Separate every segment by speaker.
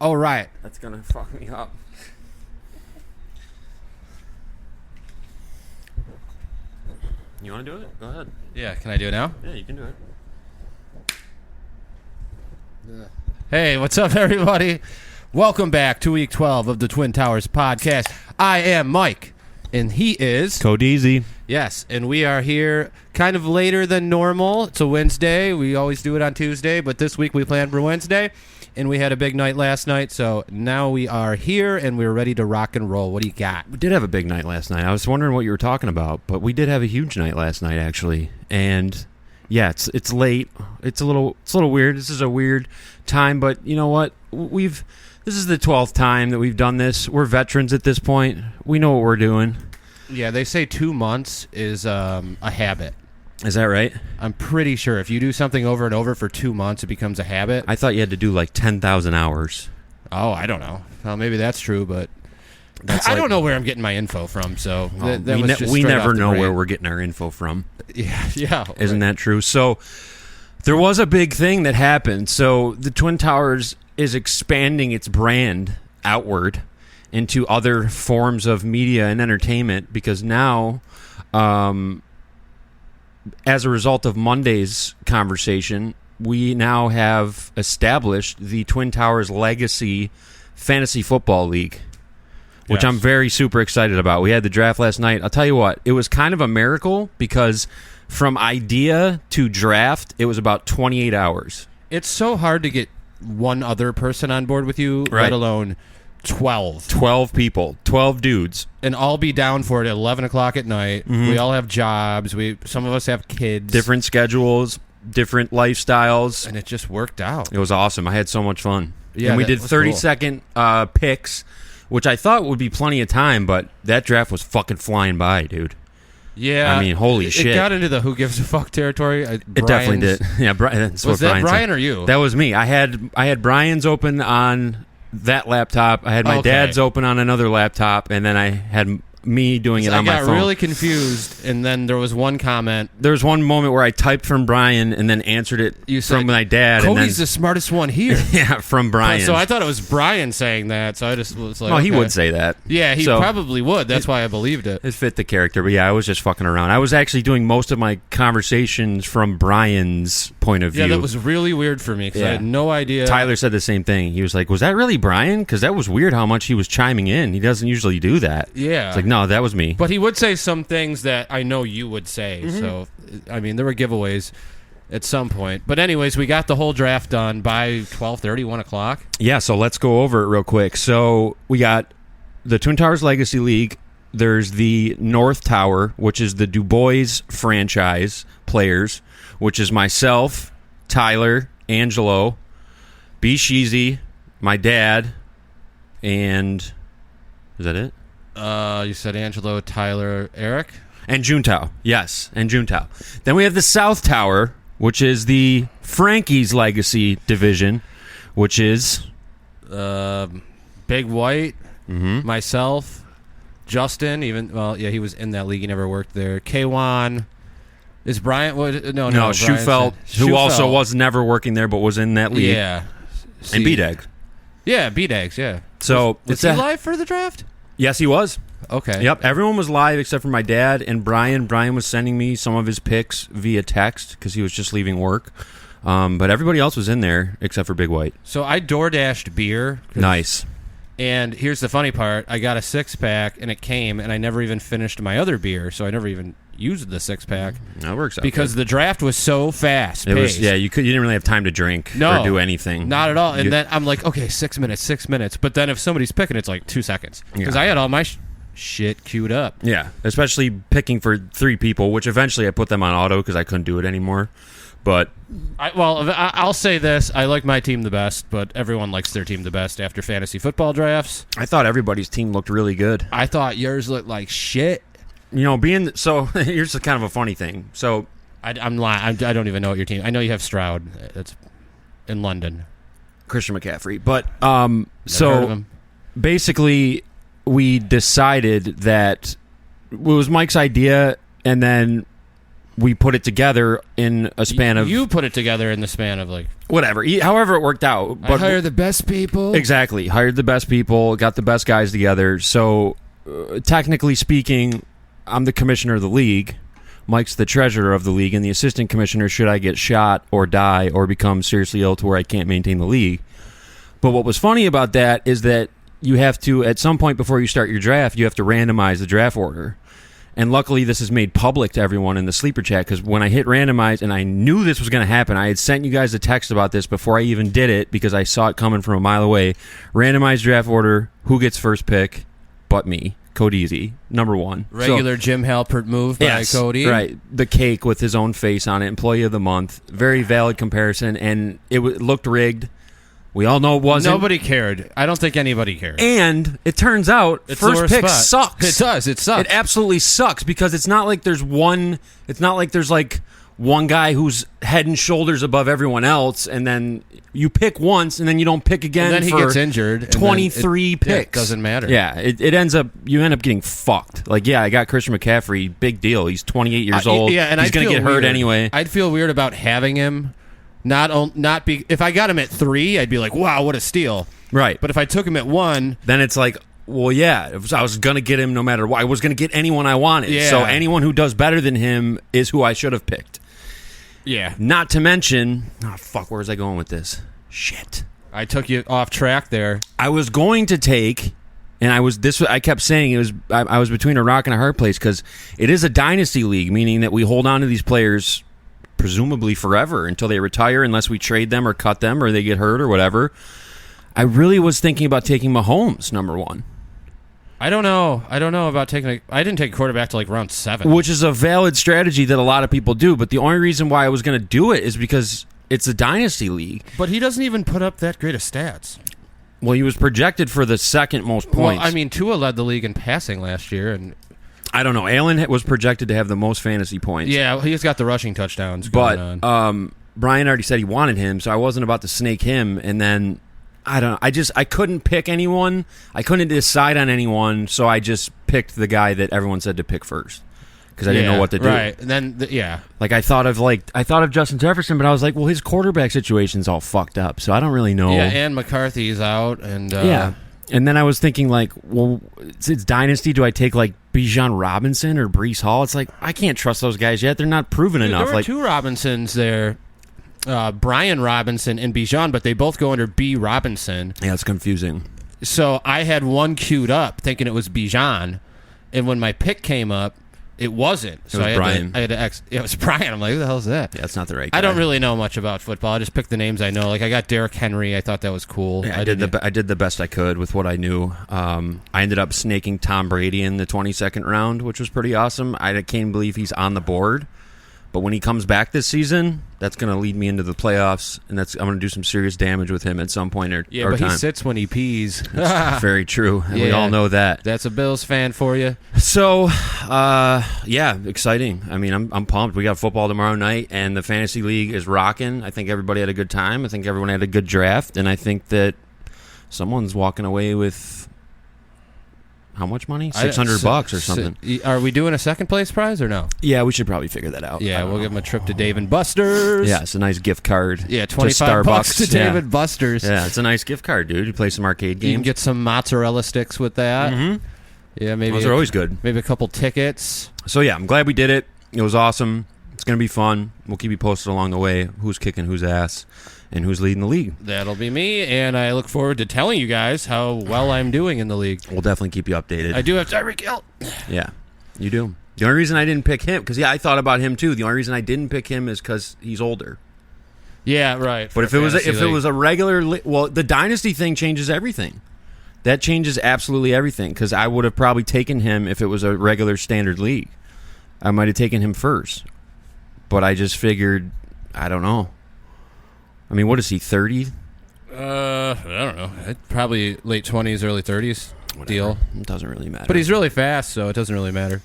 Speaker 1: All right.
Speaker 2: That's going to fuck me up. You want to do it? Go ahead.
Speaker 1: Yeah, can I do it now?
Speaker 2: Yeah, you can do it.
Speaker 1: Hey, what's up, everybody? Welcome back to week 12 of the Twin Towers podcast. I am Mike, and he is...
Speaker 2: Codeezie.
Speaker 1: Yes, and we are here kind of later than normal. It's a Wednesday. We always do it on Tuesday, but this week we planned for Wednesday, and we had a big night last night, so now we are here, and we're ready to rock and roll. What do you got?
Speaker 2: We did have a big night last night. I was wondering what you were talking about, but we did have a huge night last night, actually, and... yeah, it's late. It's a little weird. This is a weird time, but you know what? This is the 12th time that we've done this. We're veterans at this point. We know what we're doing.
Speaker 1: Yeah, they say 2 months is a habit.
Speaker 2: Is that right?
Speaker 1: I'm pretty sure if you do something over and over for 2 months, it becomes a habit.
Speaker 2: I thought you had to do like 10,000 hours.
Speaker 1: Oh, I don't know. Well, maybe that's true, but I don't know where I'm getting my info from. So
Speaker 2: we never know where we're getting our info from.
Speaker 1: Yeah.
Speaker 2: Isn't that true? So there was a big thing that happened. So the Twin Towers is expanding its brand outward into other forms of media and entertainment because now, as a result of Monday's conversation, we now have established the Twin Towers Legacy Fantasy Football League, which I'm very super excited about. We had the draft last night. I'll tell you what, it was kind of a miracle because from idea to draft, it was about 28 hours.
Speaker 1: It's so hard to get one other person on board with you,
Speaker 2: right,
Speaker 1: let alone 12.
Speaker 2: 12 people, 12 dudes.
Speaker 1: And all be down for it at 11 o'clock at night. Mm-hmm. We all have jobs. Some of us have kids.
Speaker 2: Different schedules, different lifestyles.
Speaker 1: And it just worked out.
Speaker 2: It was awesome. I had so much fun.
Speaker 1: Yeah,
Speaker 2: and we did 30-second picks, which I thought would be plenty of time, but that draft was fucking flying by, dude.
Speaker 1: Yeah.
Speaker 2: I mean, holy shit.
Speaker 1: It got into the who gives a fuck territory.
Speaker 2: It definitely did. Yeah, that's
Speaker 1: was
Speaker 2: what
Speaker 1: that
Speaker 2: Brian
Speaker 1: said. Or you?
Speaker 2: That was me. I had Brian's open on that laptop. I had my dad's open on another laptop, and then I had me doing it on my phone.
Speaker 1: I got really confused, and then there was one comment.
Speaker 2: There was one moment where I typed from Brian and then answered it from my dad.
Speaker 1: Cody's the smartest one here.
Speaker 2: Yeah, from Brian.
Speaker 1: So I thought it was Brian saying that, so I just was like...
Speaker 2: well, he would say that.
Speaker 1: Yeah, he probably would. That's why I believed it.
Speaker 2: It fit the character, but yeah, I was just fucking around. I was actually doing most of my conversations from Brian's point of view.
Speaker 1: Yeah, that was really weird for me, because I had no idea.
Speaker 2: Tyler said the same thing. He was like, was that really Brian? Because that was weird how much he was chiming in. He doesn't usually do that.
Speaker 1: Yeah.
Speaker 2: It's like, no, that was me.
Speaker 1: But he would say some things that I know you would say. Mm-hmm. So, I mean, there were giveaways at some point. But anyways, we got the whole draft done by 12:30, 1 o'clock.
Speaker 2: Yeah, so let's go over it real quick. So we got the Twin Towers Legacy League. There's the North Tower, which is the Du Bois franchise players, which is myself, Tyler, Angelo, B. Sheezy, my dad, and is that it?
Speaker 1: You said Angelo, Tyler, Eric?
Speaker 2: And Juntao. Yes, and Juntao. Then we have the South Tower, which is the Frankie's Legacy division, which is...
Speaker 1: Big White, myself, Justin, he was in that league. He never worked there. K1. Is Brian... No,
Speaker 2: Schufelt, who also was never working there, but was in that league.
Speaker 1: Yeah.
Speaker 2: And B-Dag.
Speaker 1: Yeah, B-Dags, yeah.
Speaker 2: So
Speaker 1: was he live for the draft?
Speaker 2: Yes, he was.
Speaker 1: Okay.
Speaker 2: Yep, everyone was live except for my dad and Brian. Brian was sending me some of his picks via text because he was just leaving work. But everybody else was in there except for Big White.
Speaker 1: So I DoorDashed beer.
Speaker 2: Nice.
Speaker 1: And here's the funny part. I got a 6-pack, and it came, and I never even finished my other beer, so I never even used the 6-pack.
Speaker 2: That works out
Speaker 1: because
Speaker 2: good.
Speaker 1: The draft was so fast.
Speaker 2: It was, yeah, you didn't really have time to drink or do anything.
Speaker 1: Not at all. And then I'm like, okay, 6 minutes. But then if somebody's picking, it's like 2 seconds. Because I had all my shit queued up.
Speaker 2: Yeah, especially picking for 3 people, which eventually I put them on auto because I couldn't do it anymore. But
Speaker 1: I'll say this. I like my team the best, but everyone likes their team the best after fantasy football drafts.
Speaker 2: I thought everybody's team looked really good.
Speaker 1: I thought yours looked like shit.
Speaker 2: You know, so here's kind of a funny thing. So
Speaker 1: I'm lying. I don't even know what your team. I know you have Stroud. That's in London.
Speaker 2: Christian McCaffrey. But so basically, we decided that it was Mike's idea, and then we put it together in a span of...
Speaker 1: You put it together in the span of like...
Speaker 2: Whatever. However it worked out.
Speaker 1: I hire the best people.
Speaker 2: Exactly. Hired the best people, got the best guys together. So, technically speaking, I'm the commissioner of the league. Mike's the treasurer of the league, and the assistant commissioner should I get shot or die or become seriously ill to where I can't maintain the league. But what was funny about that is that you have to, at some point before you start your draft, you have to randomize the draft order. And luckily, this is made public to everyone in the sleeper chat, because when I hit randomize, and I knew this was going to happen, I had sent you guys a text about this before I even did it, because I saw it coming from a mile away. Randomized draft order, who gets first pick but me, codeezie, number one.
Speaker 1: Regular Jim Halpert move by Cody.
Speaker 2: Right. The cake with his own face on it, employee of the month. Very valid comparison, and it looked rigged. We all know it wasn't.
Speaker 1: Nobody cared. I don't think anybody cared.
Speaker 2: And it turns out first pick sucks.
Speaker 1: It does. It sucks.
Speaker 2: It absolutely sucks, because it's not like there's one guy who's head and shoulders above everyone else, and then you pick once and then you don't pick again.
Speaker 1: And then he gets injured.
Speaker 2: 23 picks.
Speaker 1: It doesn't matter.
Speaker 2: Yeah, you end up getting fucked. Like, yeah, I got Christian McCaffrey, big deal. He's 28 years old.
Speaker 1: Yeah, and
Speaker 2: he's going to get hurt anyway.
Speaker 1: I'd feel weird about having him. If I got him at 3, I'd be like, wow, what a steal.
Speaker 2: Right.
Speaker 1: But if I took him at 1,
Speaker 2: then it's like, well, yeah, I was going to get him no matter what. I was going to get anyone I wanted. Yeah. So anyone who does better than him is who I should have picked.
Speaker 1: Yeah.
Speaker 2: Not to mention, where was I going with this? Shit.
Speaker 1: I took you off track there.
Speaker 2: I was going to take, and I kept saying I was between a rock and a hard place, because it is a dynasty league, meaning that we hold on to these players presumably forever until they retire, unless we trade them or cut them or they get hurt or whatever. I really was thinking about taking Mahomes number 1.
Speaker 1: I don't know about taking I didn't take a quarterback till like round 7.
Speaker 2: Which is a valid strategy that a lot of people do, but the only reason why I was going to do it is because it's a dynasty league.
Speaker 1: But he doesn't even put up that great of stats.
Speaker 2: Well, he was projected for the second most points.
Speaker 1: Well, I mean, Tua led the league in passing last year, and
Speaker 2: I don't know. Allen was projected to have the most fantasy points.
Speaker 1: Yeah, he's got the rushing touchdowns going
Speaker 2: on. Brian already said he wanted him, so I wasn't about to snake him. And then, I don't know. I couldn't pick anyone. I couldn't decide on anyone, so I just picked the guy that everyone said to pick first, because I didn't know what to do.
Speaker 1: Right. And then,
Speaker 2: I thought of Justin Jefferson, but I was like, well, his quarterback situation's all fucked up, so I don't really know.
Speaker 1: Yeah, and McCarthy's out, and
Speaker 2: yeah. And then I was thinking, like, well, it's Dynasty. Do I take, like, Bijan Robinson or Breece Hall? It's like, I can't trust those guys yet. They're not proven enough.
Speaker 1: There were 2 Robinsons there, Brian Robinson and Bijan, but they both go under B. Robinson.
Speaker 2: Yeah, it's confusing.
Speaker 1: So I had one queued up thinking it was Bijan, and when my pick came up, it wasn't.
Speaker 2: It was Brian.
Speaker 1: It was Brian. I'm like, who the hell is that?
Speaker 2: Yeah, it's not the right guy.
Speaker 1: I don't really know much about football. I just picked the names I know. Like, I got Derrick Henry. I thought that was cool.
Speaker 2: Yeah, I did the best I could with what I knew. I ended up snaking Tom Brady in the 22nd round, which was pretty awesome. I can't believe he's on the board. But when he comes back this season, that's going to lead me into the playoffs, and I'm going to do some serious damage with him at some point or
Speaker 1: but
Speaker 2: time.
Speaker 1: He sits when he pees.
Speaker 2: That's very true, and we all know that.
Speaker 1: That's a Bills fan for you.
Speaker 2: So, exciting. I mean, I'm pumped. We got football tomorrow night, and the fantasy league is rocking. I think everybody had a good time. I think everyone had a good draft, and I think that someone's walking away with how much money? $600 or something.
Speaker 1: Are we doing a second place prize or no?
Speaker 2: Yeah, we should probably figure that out.
Speaker 1: Yeah, we'll give him a trip to Dave & Buster's.
Speaker 2: Yeah, it's a nice gift card.
Speaker 1: Yeah, $25 to Dave & Buster's.
Speaker 2: Yeah, it's a nice gift card, dude. You play some arcade games.
Speaker 1: You can get some mozzarella sticks with that.
Speaker 2: Mm-hmm.
Speaker 1: Yeah, maybe
Speaker 2: those are always good.
Speaker 1: Maybe a couple tickets.
Speaker 2: So yeah, I'm glad we did it. It was awesome. It's going to be fun. We'll keep you posted along the way. Who's kicking whose ass and who's leading the league.
Speaker 1: That'll be me, and I look forward to telling you guys how well I'm doing in the league.
Speaker 2: We'll definitely keep you updated.
Speaker 1: I do have Tyreek Hill.
Speaker 2: Yeah, you do. The only reason I didn't pick him, because I thought about him too. The only reason I didn't pick him is because he's older.
Speaker 1: Yeah, right.
Speaker 2: But if it was a regular, the dynasty thing changes everything. That changes absolutely everything, because I would have probably taken him if it was a regular standard league. I might have taken him first, but I just figured, I don't know. I mean, what is he, 30?
Speaker 1: I don't know. Probably late 20s, early 30s.
Speaker 2: Whatever.
Speaker 1: Deal.
Speaker 2: It doesn't really matter.
Speaker 1: But he's really fast, so it doesn't really matter.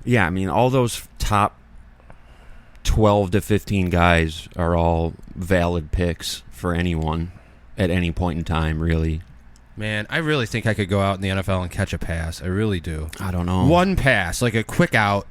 Speaker 2: Yeah, I mean, all those top 12 to 15 guys are all valid picks for anyone at any point in time, really.
Speaker 1: Man, I really think I could go out in the NFL and catch a pass. I really do.
Speaker 2: I don't know.
Speaker 1: One pass, like a quick out.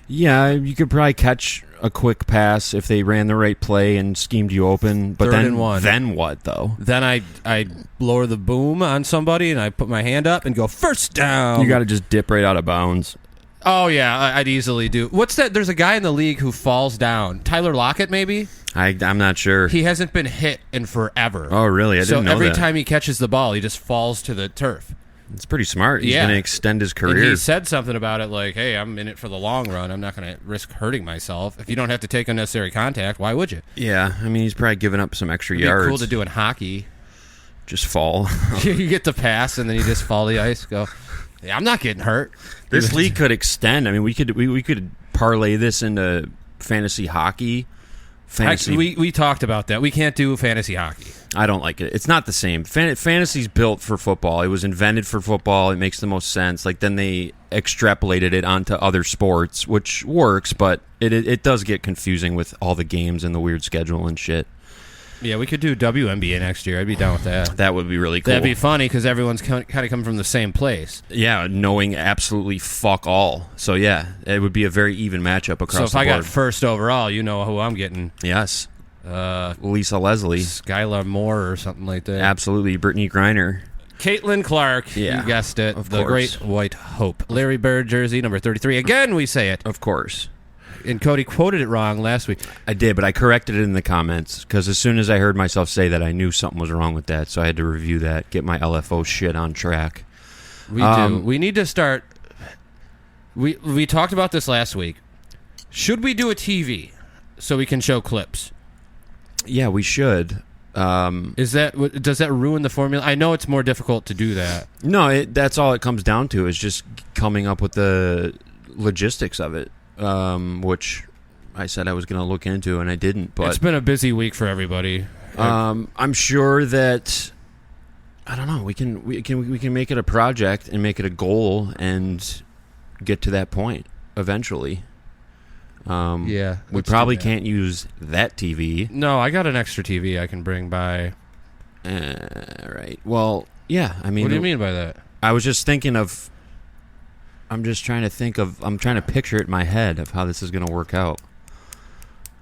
Speaker 2: Yeah, you could probably catch a quick pass if they ran the right play and schemed you open. But
Speaker 1: 3rd and 1.
Speaker 2: Then what, though?
Speaker 1: Then I lower the boom on somebody and I put my hand up and go first down.
Speaker 2: You got to just dip right out of bounds.
Speaker 1: Oh, yeah, I'd easily do. What's that? There's a guy in the league who falls down. Tyler Lockett, maybe?
Speaker 2: I'm not sure.
Speaker 1: He hasn't been hit in forever.
Speaker 2: Oh, really? I didn't know that.
Speaker 1: So every time he catches the ball, he just falls to the turf.
Speaker 2: It's pretty smart. He's
Speaker 1: Yeah.
Speaker 2: going to extend his career.
Speaker 1: And he said something about it like, hey, I'm in it for the long run. I'm not going to risk hurting myself. If you don't have to take unnecessary contact, why would you?
Speaker 2: Yeah, I mean, he's probably giving up some extra
Speaker 1: It'd
Speaker 2: yards.
Speaker 1: be cool to do in hockey.
Speaker 2: Just fall.
Speaker 1: You get the pass, and then you just fall the ice, go, yeah, I'm not getting hurt.
Speaker 2: This league could extend. I mean, we could parlay this into fantasy hockey.
Speaker 1: We talked about that. We can't do fantasy hockey.
Speaker 2: I don't like it. It's not the same. Fantasy's built for football. It was invented for football. It makes the most sense. Like, then they extrapolated it onto other sports, which works, but it does get confusing with all the games and the weird schedule and shit.
Speaker 1: Yeah, we could do WNBA next year. I'd be down with that.
Speaker 2: That would be really cool.
Speaker 1: That'd be funny because everyone's kind of coming from the same place.
Speaker 2: Yeah, knowing absolutely fuck all. So, yeah, it would be a very even matchup across the board.
Speaker 1: So if I got first overall, you know who I'm getting.
Speaker 2: Yes. Lisa Leslie.
Speaker 1: Skylar Moore or something like that.
Speaker 2: Absolutely. Brittany Griner.
Speaker 1: Caitlin Clark.
Speaker 2: Yeah,
Speaker 1: you guessed it.
Speaker 2: of
Speaker 1: The
Speaker 2: course.
Speaker 1: Great White Hope. Larry Bird jersey, number 33. Again, we say it.
Speaker 2: Of course.
Speaker 1: And Cody quoted it wrong last week.
Speaker 2: I did, but I corrected it in the comments because as soon as I heard myself say that, I knew something was wrong with that, so I had to review that, get my LFO shit on track.
Speaker 1: We do. We need to start. We talked about this last week. Should we do a TV so we can show clips?
Speaker 2: Yeah, we should.
Speaker 1: Does that ruin the formula? I know it's more difficult to do that.
Speaker 2: No, that's all it comes down to is just coming up with the logistics of it, which I said I was going to look into and I didn't. But
Speaker 1: it's been a busy week for everybody.
Speaker 2: I'm sure that I don't know. We can make it a project and make it a goal and get to that point eventually.
Speaker 1: Yeah,
Speaker 2: we probably can't use that TV.
Speaker 1: No, I got an extra TV I can bring by.
Speaker 2: Right. Well, yeah. I mean,
Speaker 1: what do you mean by that?
Speaker 2: I was just thinking of. I'm trying to picture it in my head of how this is going to work out.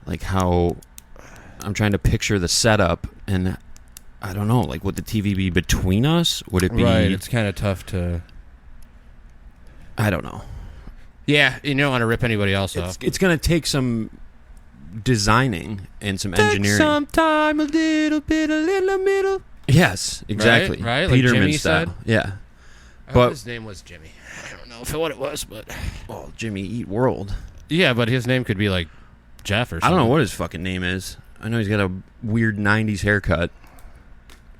Speaker 2: Like how I'm trying to picture the setup, and I don't know. Like, would the TV be between us? Would it be?
Speaker 1: Right. It's kind of tough to.
Speaker 2: I don't know.
Speaker 1: Yeah, you don't want to rip anybody else off.
Speaker 2: It's going to take some designing and some engineering.
Speaker 1: Take some time, a little bit, a little middle.
Speaker 2: Yes, exactly.
Speaker 1: Right? Like
Speaker 2: Peterman
Speaker 1: Jimmy
Speaker 2: style.
Speaker 1: said?
Speaker 2: Yeah.
Speaker 1: But his name was Jimmy. I don't know what it was, but
Speaker 2: well, Jimmy Eat World.
Speaker 1: Yeah, but his name could be like Jeff or something.
Speaker 2: I don't know what his fucking name is. I know he's got a weird 90s haircut.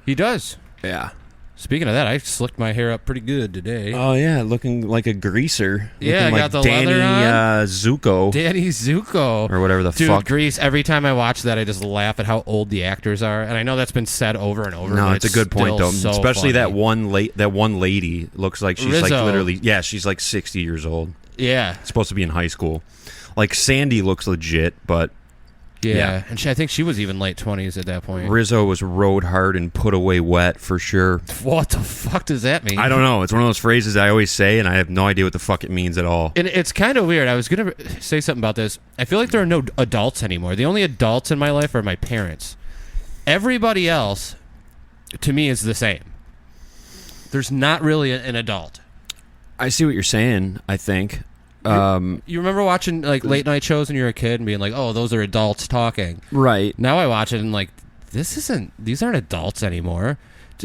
Speaker 1: He does.
Speaker 2: Yeah.
Speaker 1: Speaking of that, I slicked my hair up pretty good today.
Speaker 2: Oh, yeah, looking like a greaser.
Speaker 1: Yeah,
Speaker 2: looking
Speaker 1: I got
Speaker 2: like
Speaker 1: the
Speaker 2: Danny,
Speaker 1: leather on.
Speaker 2: Zuko.
Speaker 1: Danny Zuko.
Speaker 2: Or whatever the
Speaker 1: Dude,
Speaker 2: fuck.
Speaker 1: Grease, every time I watch that, I just laugh at how old the actors are. And I know that's been said over and over.
Speaker 2: No,
Speaker 1: but
Speaker 2: it's a good point, though.
Speaker 1: so
Speaker 2: Especially
Speaker 1: funny.
Speaker 2: that one lady looks like she's like
Speaker 1: Rizzo.
Speaker 2: literally, yeah, she's like 60 years old.
Speaker 1: Yeah.
Speaker 2: Supposed to be in high school. Like Sandy looks legit, but
Speaker 1: Yeah. And I think she was even late 20s at that point.
Speaker 2: Rizzo was rode hard and put away wet for sure.
Speaker 1: What the fuck does that mean?
Speaker 2: I don't know. It's one of those phrases I always say, and I have no idea what the fuck it means at all.
Speaker 1: And it's kind of weird. I was going to say something about this. I feel like there are no adults anymore. The only adults in my life are my parents. Everybody else, to me, is the same. There's not really an adult.
Speaker 2: I see what you're saying, I think.
Speaker 1: You remember watching like late night shows when you were a kid and being like, "Oh, those are adults talking."
Speaker 2: Right.
Speaker 1: Now I watch it and like, these aren't adults anymore.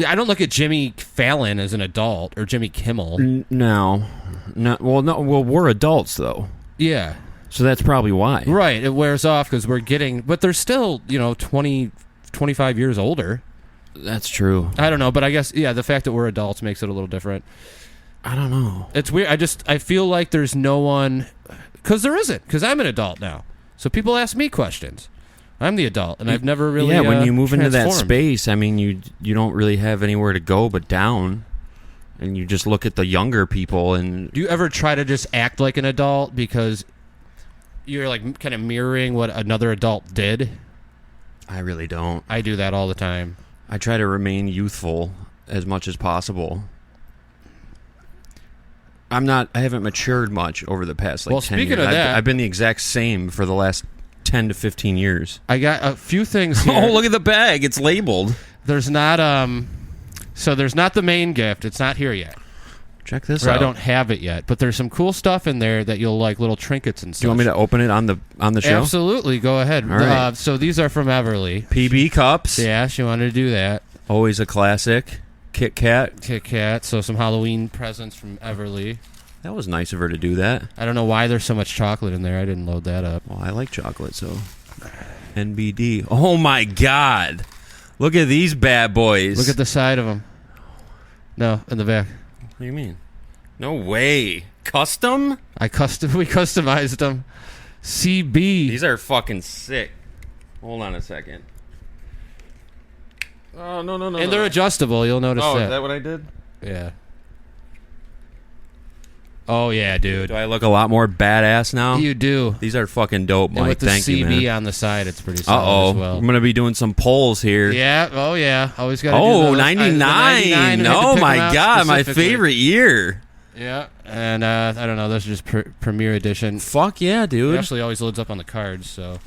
Speaker 1: I don't look at Jimmy Fallon as an adult or Jimmy Kimmel.
Speaker 2: No. Well, we're adults though.
Speaker 1: Yeah.
Speaker 2: So that's probably why.
Speaker 1: Right. It wears off because but they're still 20, 25 years older.
Speaker 2: That's true.
Speaker 1: I don't know, but I guess the fact that we're adults makes it a little different.
Speaker 2: I don't know.
Speaker 1: It's weird. I feel like there's no one, because there isn't, because I'm an adult now. So people ask me questions. I'm the adult, and I've never really
Speaker 2: when you move into that
Speaker 1: transformed.
Speaker 2: space, I mean, you don't really have anywhere to go but down, and you just look at the younger people. And
Speaker 1: do you ever try to just act like an adult because you're like kind of mirroring what another adult did?
Speaker 2: I really don't.
Speaker 1: I do that all the time.
Speaker 2: I try to remain youthful as much as possible. I haven't matured much over the past 10
Speaker 1: speaking
Speaker 2: years.
Speaker 1: of that,
Speaker 2: I've been the exact same for the last 10 to 15 years.
Speaker 1: I got a few things here.
Speaker 2: Oh, look at the bag. It's labeled.
Speaker 1: There's not so there's not the main gift. It's not here yet.
Speaker 2: Check this
Speaker 1: Or
Speaker 2: out.
Speaker 1: I don't have it yet, but there's some cool stuff in there that you'll like, little trinkets and stuff.
Speaker 2: Do you want me to open it on the show?
Speaker 1: Absolutely, go ahead.
Speaker 2: All right.
Speaker 1: So these are from Everly.
Speaker 2: PB cups.
Speaker 1: Yeah, she wanted to do that.
Speaker 2: Always a classic. Kit Kat.
Speaker 1: So some Halloween presents from Everly.
Speaker 2: That was nice of her to do that.
Speaker 1: I don't know why there's so much chocolate in there. I didn't load that up.
Speaker 2: Well, I like chocolate, so NBD. Oh my God! Look at these bad boys.
Speaker 1: Look at the side of them. No, in the back.
Speaker 2: What do you mean? No way. Custom?
Speaker 1: We customized them. CB.
Speaker 2: These are fucking sick. Hold on a second. Oh, no.
Speaker 1: And they're adjustable. You'll notice that.
Speaker 2: Is that what I did?
Speaker 1: Yeah. Oh, yeah, dude.
Speaker 2: Do I look a lot more badass now?
Speaker 1: You do.
Speaker 2: These are fucking dope, Mike.
Speaker 1: And with the
Speaker 2: Thank you,
Speaker 1: CB
Speaker 2: man.
Speaker 1: on the side, it's pretty solid as well.
Speaker 2: I'm going to be doing some polls here.
Speaker 1: Yeah. Oh, yeah. Always got to do
Speaker 2: Oh,
Speaker 1: those.
Speaker 2: 99. Oh, my God. My favorite year.
Speaker 1: Yeah. And I don't know. Those are just Premier Edition.
Speaker 2: Fuck yeah, dude.
Speaker 1: It actually always loads up on the cards, so.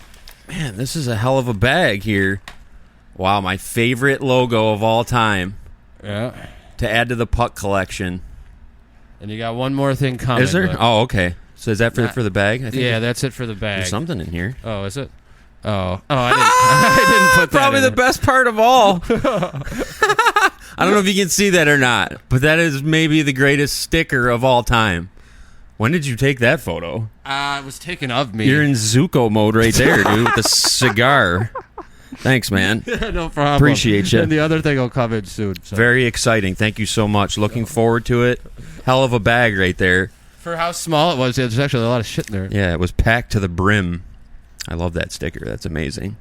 Speaker 2: Man, this is a hell of a bag here. Wow, my favorite logo of all time.
Speaker 1: Yeah.
Speaker 2: To add to the puck collection.
Speaker 1: And you got one more thing coming.
Speaker 2: Is there? Oh, okay. So is that for the bag? I think
Speaker 1: yeah, that's it for the bag.
Speaker 2: There's something in here.
Speaker 1: Oh, is it? Oh, I didn't, I didn't put that
Speaker 2: Probably
Speaker 1: in
Speaker 2: the
Speaker 1: there.
Speaker 2: best part of all. I don't know if you can see that or not, but that is maybe the greatest sticker of all time. When did you take that photo?
Speaker 1: It was taken of me.
Speaker 2: You're in Zuko mode right there, dude, with the cigar. Thanks, man.
Speaker 1: No problem.
Speaker 2: Appreciate you.
Speaker 1: And the other thing will come in soon. So.
Speaker 2: Very exciting. Thank you so much. Looking forward to it. Hell of a bag right there.
Speaker 1: For how small it was, there's actually a lot of shit in there.
Speaker 2: Yeah, it was packed to the brim. I love that sticker. That's amazing.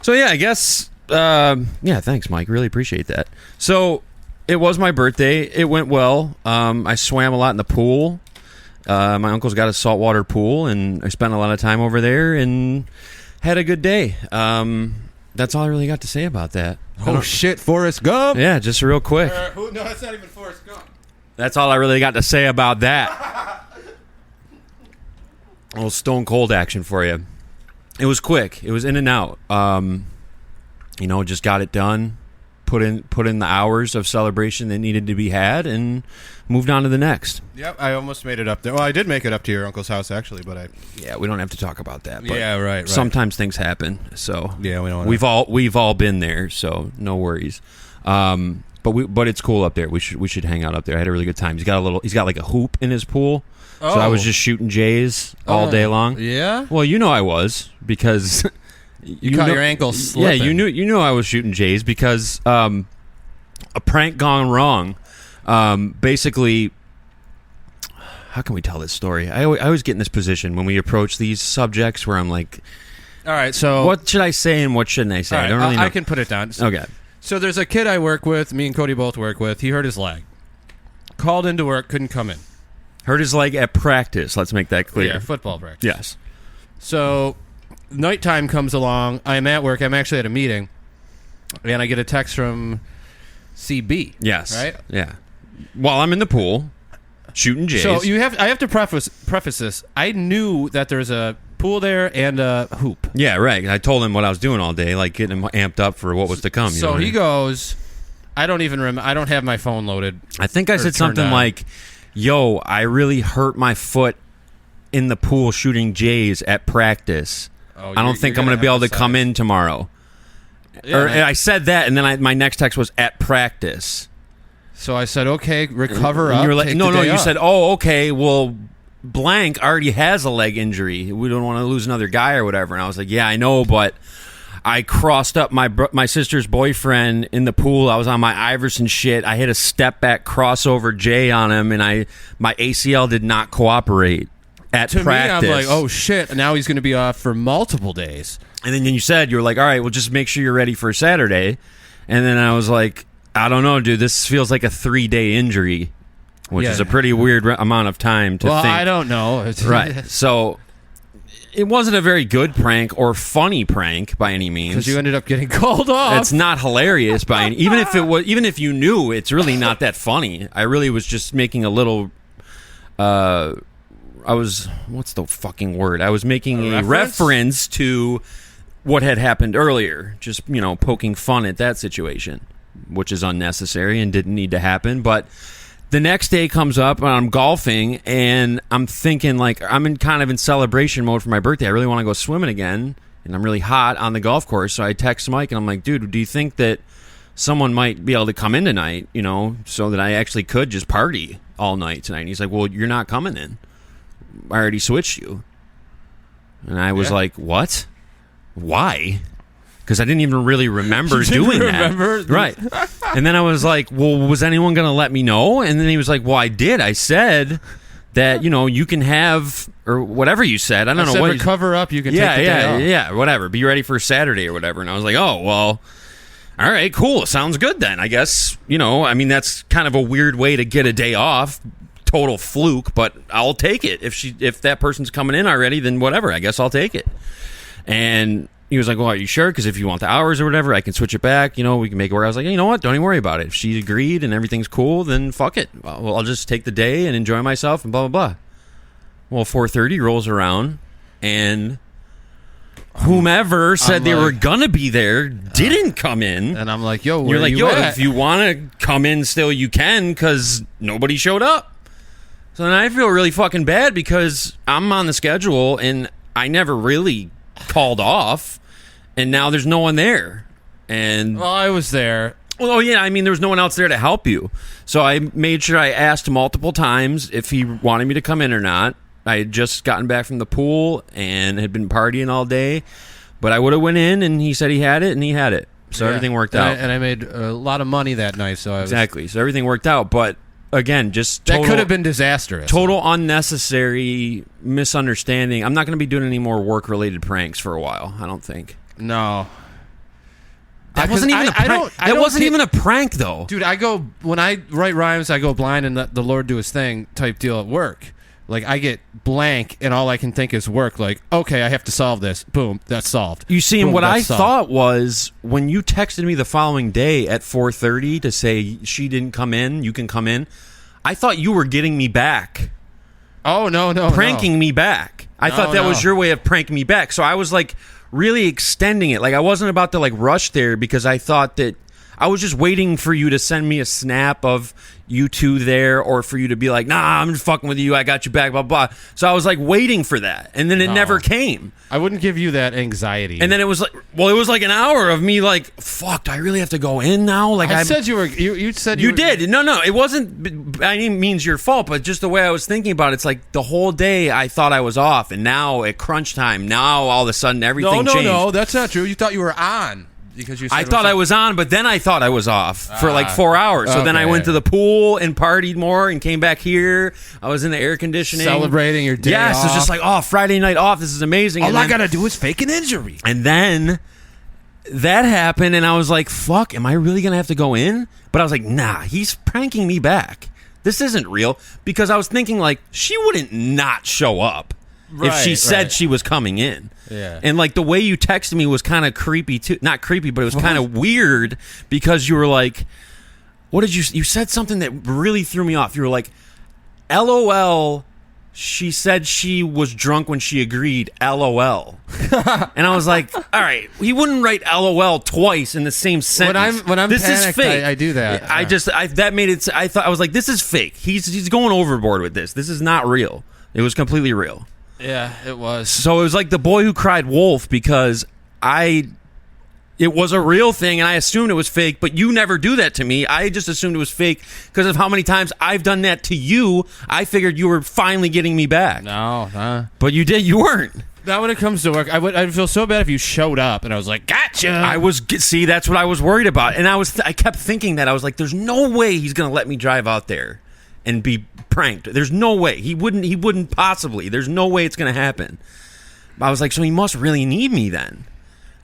Speaker 2: So, yeah, I guess... yeah, thanks, Mike. Really appreciate that. So, it was my birthday. It went well. I swam a lot in the pool. My uncle's got a saltwater pool, and I spent a lot of time over there and had a good day. That's all I really got to say about that.
Speaker 1: Oh, shit, Forrest Gump?
Speaker 2: Yeah, just real quick.
Speaker 1: No, that's not even Forrest Gump.
Speaker 2: That's all I really got to say about that. A little stone cold action for you. It was quick. It was in and out. Just got it done. Put in the hours of celebration that needed to be had, and moved on to the next.
Speaker 3: Yep, I almost made it up there. Well, I did make it up to your uncle's house actually, but
Speaker 2: Yeah, we don't have to talk about that. But
Speaker 3: yeah, right.
Speaker 2: sometimes things happen. So
Speaker 3: Yeah, we don't.
Speaker 2: we've all been there. So no worries. But it's cool up there. We should hang out up there. I had a really good time. He's got like a hoop in his pool. So I was just shooting Jays all day long.
Speaker 1: Yeah?
Speaker 2: Well, I was because
Speaker 1: You caught your ankle slipping.
Speaker 2: Yeah, you knew I was shooting Jays because a prank gone wrong. Basically, how can we tell this story? I always get in this position when we approach these subjects where I'm like,
Speaker 1: all right, so...
Speaker 2: what should I say and what shouldn't I say?
Speaker 1: All right,
Speaker 2: I don't really know.
Speaker 1: I can put it down.
Speaker 2: Okay.
Speaker 1: So there's a kid I work with, me and Cody both work with. He hurt his leg. Called into work, couldn't come in.
Speaker 2: Hurt his leg at practice. Let's make that clear.
Speaker 1: Yeah, football practice.
Speaker 2: Yes.
Speaker 1: So nighttime comes along. I'm at work. I'm actually at a meeting. And I get a text from CB.
Speaker 2: Yes.
Speaker 1: Right?
Speaker 2: Yeah. While I'm in the pool, shooting Jays.
Speaker 1: So I have to preface this. I knew that there's a pool there and a hoop.
Speaker 2: Yeah, right. I told him what I was doing all day, like getting him amped up for what was to come.
Speaker 1: So he goes, I don't even remember. I don't have my phone loaded.
Speaker 2: I think I said something
Speaker 1: on.
Speaker 2: like, yo, I really hurt my foot in the pool shooting Jays at practice.
Speaker 1: Oh,
Speaker 2: I don't think I'm going to be able to come in tomorrow.
Speaker 1: Yeah,
Speaker 2: and I said that, and then my next text was at practice.
Speaker 1: So I said, okay, recover
Speaker 2: And
Speaker 1: up.
Speaker 2: you were like,
Speaker 1: take
Speaker 2: no,
Speaker 1: the day
Speaker 2: you
Speaker 1: off.
Speaker 2: said, oh, okay, well, blank already has a leg injury. We don't want to lose another guy or whatever. And I was like, yeah, I know, but I crossed up my sister's boyfriend in the pool. I was on my Iverson shit. I hit a step back crossover J on him, and my ACL did not cooperate at
Speaker 1: to
Speaker 2: practice.
Speaker 1: me, I'm like, oh shit! Now he's going to be off for multiple days.
Speaker 2: And then you said, you were like, all right, well, just make sure you're ready for Saturday. And then I was like, I don't know, dude. This feels like a 3-day injury, which is a pretty weird amount of time to think.
Speaker 1: Well, I don't know.
Speaker 2: Right. So it wasn't a very good prank or funny prank by any means.
Speaker 1: Because you ended up getting called off.
Speaker 2: It's not hilarious by any, even if you knew, it's really not that funny. I really was just making a little what's the fucking word? I was making a
Speaker 3: reference?
Speaker 2: reference to what had happened earlier, just, poking fun at that situation, which is unnecessary and didn't need to happen. But the next day comes up and I'm golfing and I'm thinking, like, I'm in celebration mode for my birthday. I really want to go swimming again, and I'm really hot on the golf course. So I text Mike and I'm like, dude, do you think that someone might be able to come in tonight, so that I actually could just party all night tonight? And he's like, well, you're not coming in. I already switched you. And I was like, what? Why? Because I didn't even really remember doing that. Right. And then I was like, well, was anyone going to let me know? And then he was like, well, I did. I said that, you can have, or whatever you said. I don't know what.
Speaker 3: Cover up, you can take the day off.
Speaker 2: Yeah, whatever. Be ready for Saturday or whatever. And I was like, oh, well, all right, cool. Sounds good then. I guess, that's kind of a weird way to get a day off. Total fluke, but I'll take it. If that person's coming in already, then whatever. I guess I'll take it. And he was like, well, are you sure? Because if you want the hours or whatever, I can switch it back. We can make it work. I was like, you know what? Don't even worry about it. If she agreed and everything's cool, then fuck it. Well, I'll just take the day and enjoy myself and blah, blah, blah. Well, 4:30 rolls around and whomever said they were going to be there didn't come in.
Speaker 3: And I'm like, yo, where
Speaker 2: you're like,
Speaker 3: you at?
Speaker 2: If you want to come in still, you can, because nobody showed up. So then I feel really fucking bad because I'm on the schedule and I never really called off, and now there's no one there. And
Speaker 3: Well, I was there.
Speaker 2: well, yeah, there was no one else there to help you. So I made sure I asked multiple times if he wanted me to come in or not. I had just gotten back from the pool and had been partying all day, but I would have went in, and he said he had it, and he had it. So everything worked out.
Speaker 3: And I made a lot of money that night. So
Speaker 2: Exactly. So everything worked out, but again, just
Speaker 3: that could have been disastrous.
Speaker 2: Total unnecessary misunderstanding. I'm not going to be doing any more work-related pranks for a while, I don't think.
Speaker 3: No.
Speaker 2: That wasn't even a prank. That wasn't even a prank, though.
Speaker 3: Dude, when I write rhymes, I go blind and let the Lord do his thing type deal at work. Like, I get blank and all I can think is work. Like, okay, I have to solve this. Boom, that's solved.
Speaker 2: You see, and
Speaker 3: Boom,
Speaker 2: what I
Speaker 3: solved.
Speaker 2: thought was when you texted me the following day at 4:30 to say she didn't come in, you can come in, I thought you were getting me back.
Speaker 3: Oh, no.
Speaker 2: Pranking me back. I thought that was your way of pranking me back. So I was like really extending it. Like, I wasn't about to like rush there because I thought that I was just waiting for you to send me a snap of you two there, or for you to be like, nah, I'm just fucking with you, I got you back, blah, blah. So I was like waiting for that, and then it never came.
Speaker 3: I wouldn't give you that anxiety.
Speaker 2: And then it was like an hour of me like, fuck, do I really have to go in now? Like
Speaker 3: I said you said
Speaker 2: you did. No, it wasn't by any means your fault, but just the way I was thinking about it, it's like the whole day I thought I was off, and now at crunch time, now all of a sudden everything changed.
Speaker 3: No, that's not true. You thought you were on. Because you said
Speaker 2: I thought I was on, but then I thought I was off for like 4 hours. So then I
Speaker 3: okay.
Speaker 2: went to the pool and partied more and came back here. I was in the air conditioning.
Speaker 3: Celebrating your day off.
Speaker 2: Yes, it's just like, oh, Friday night off. This is amazing.
Speaker 3: All I got to do is fake an injury.
Speaker 2: And then that happened, and I was like, fuck, am I really going to have to go in? But I was like, nah, he's pranking me back. This isn't real. Because I was thinking, like, she wouldn't not show up if she said she was coming in.
Speaker 3: Yeah.
Speaker 2: And like the way you texted me was kind of creepy too. Not creepy, but it was kind of weird because you were like, what did you said something that really threw me off. You were like, LOL, she said she was drunk when she agreed, LOL. And I was like, all right, he wouldn't write LOL twice in the same sentence.
Speaker 3: When I'm
Speaker 2: this
Speaker 3: panicked,
Speaker 2: is fake.
Speaker 3: I do that.
Speaker 2: That made it, I was like, this is fake. He's going overboard with this. This is not real. It was completely real.
Speaker 3: Yeah, it was.
Speaker 2: So it was like the boy who cried wolf because it was a real thing and I assumed it was fake, but you never do that to me. I just assumed it was fake because of how many times I've done that to you. I figured you were finally getting me back.
Speaker 3: No.
Speaker 2: But you weren't.
Speaker 3: Now when it comes to work, I'd feel so bad if you showed up and I was like, gotcha.
Speaker 2: See, that's what I was worried about. And I kept thinking that. I was like, there's no way he's going to let me drive out there and be pranked. There's no way. He wouldn't possibly. There's no way it's going to happen. I was like, so he must really need me then.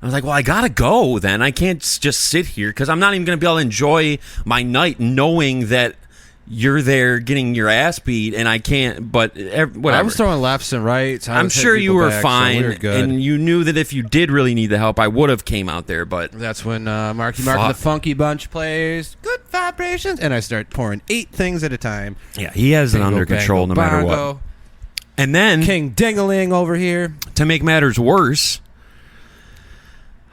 Speaker 2: I was like, well, I got to go then. I can't just sit here because I'm not even going to be able to enjoy my night knowing that you're there getting your ass beat and I can't, but whatever.
Speaker 3: I was throwing lefts and rights.
Speaker 2: I'm sure you were fine, so we were good. And you knew that if you did really need the help, I would have came out there, but...
Speaker 3: That's when Marky Mark and the Funky Bunch plays Good Vibes. vibrations, and I start pouring 8 things at a time.
Speaker 2: Yeah, he has it
Speaker 3: Bingo,
Speaker 2: under control
Speaker 3: bango,
Speaker 2: no matter
Speaker 3: bongo.
Speaker 2: what. And then,
Speaker 3: King Dingaling over here.
Speaker 2: to make matters worse,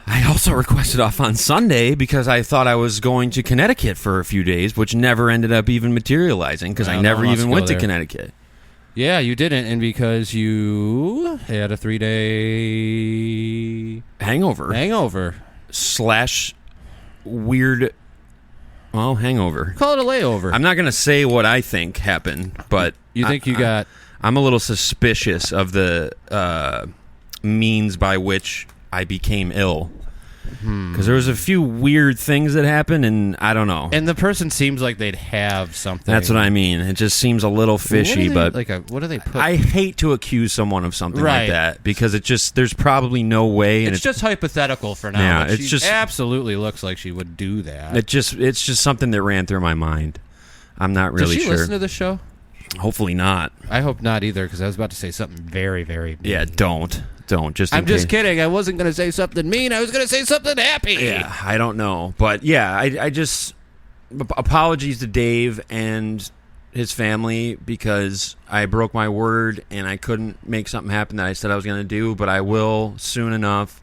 Speaker 2: I also requested off on Sunday because I thought I was going to Connecticut for a few days, which never ended up even materializing because I
Speaker 3: Well,
Speaker 2: never
Speaker 3: no one wants
Speaker 2: even
Speaker 3: to go
Speaker 2: went to
Speaker 3: there.
Speaker 2: Connecticut.
Speaker 3: Yeah, you didn't, and because you had a 3-day
Speaker 2: Hangover slash weird, well, hangover.
Speaker 3: Call it a layover.
Speaker 2: I'm not going to say what I think happened, but
Speaker 3: You think you got...
Speaker 2: I'm a little suspicious of the means by which I became ill. Because there was a few weird things that happened, and I don't know.
Speaker 3: And the person seems like they'd have something.
Speaker 2: That's what I mean. It just seems a little fishy, but
Speaker 3: what do they put?
Speaker 2: I hate to accuse someone of something
Speaker 3: Right.
Speaker 2: like that because it just there's probably no way, and
Speaker 3: it's just hypothetical for now.
Speaker 2: Yeah,
Speaker 3: but
Speaker 2: it's
Speaker 3: she
Speaker 2: just-
Speaker 3: absolutely looks like she would do that.
Speaker 2: it's just something that ran through my mind. I'm not really
Speaker 3: Does she
Speaker 2: sure.
Speaker 3: listen to the show?
Speaker 2: Hopefully not.
Speaker 3: I hope not either, because I was about to say something very, very mean.
Speaker 2: Yeah, don't. Just. In
Speaker 3: I'm just
Speaker 2: case.
Speaker 3: kidding. I wasn't going to say something mean. I was going to say something happy.
Speaker 2: Yeah, I don't know, but yeah, I just apologies to Dave and his family because I broke my word and I couldn't make something happen that I said I was going to do, but I will soon enough.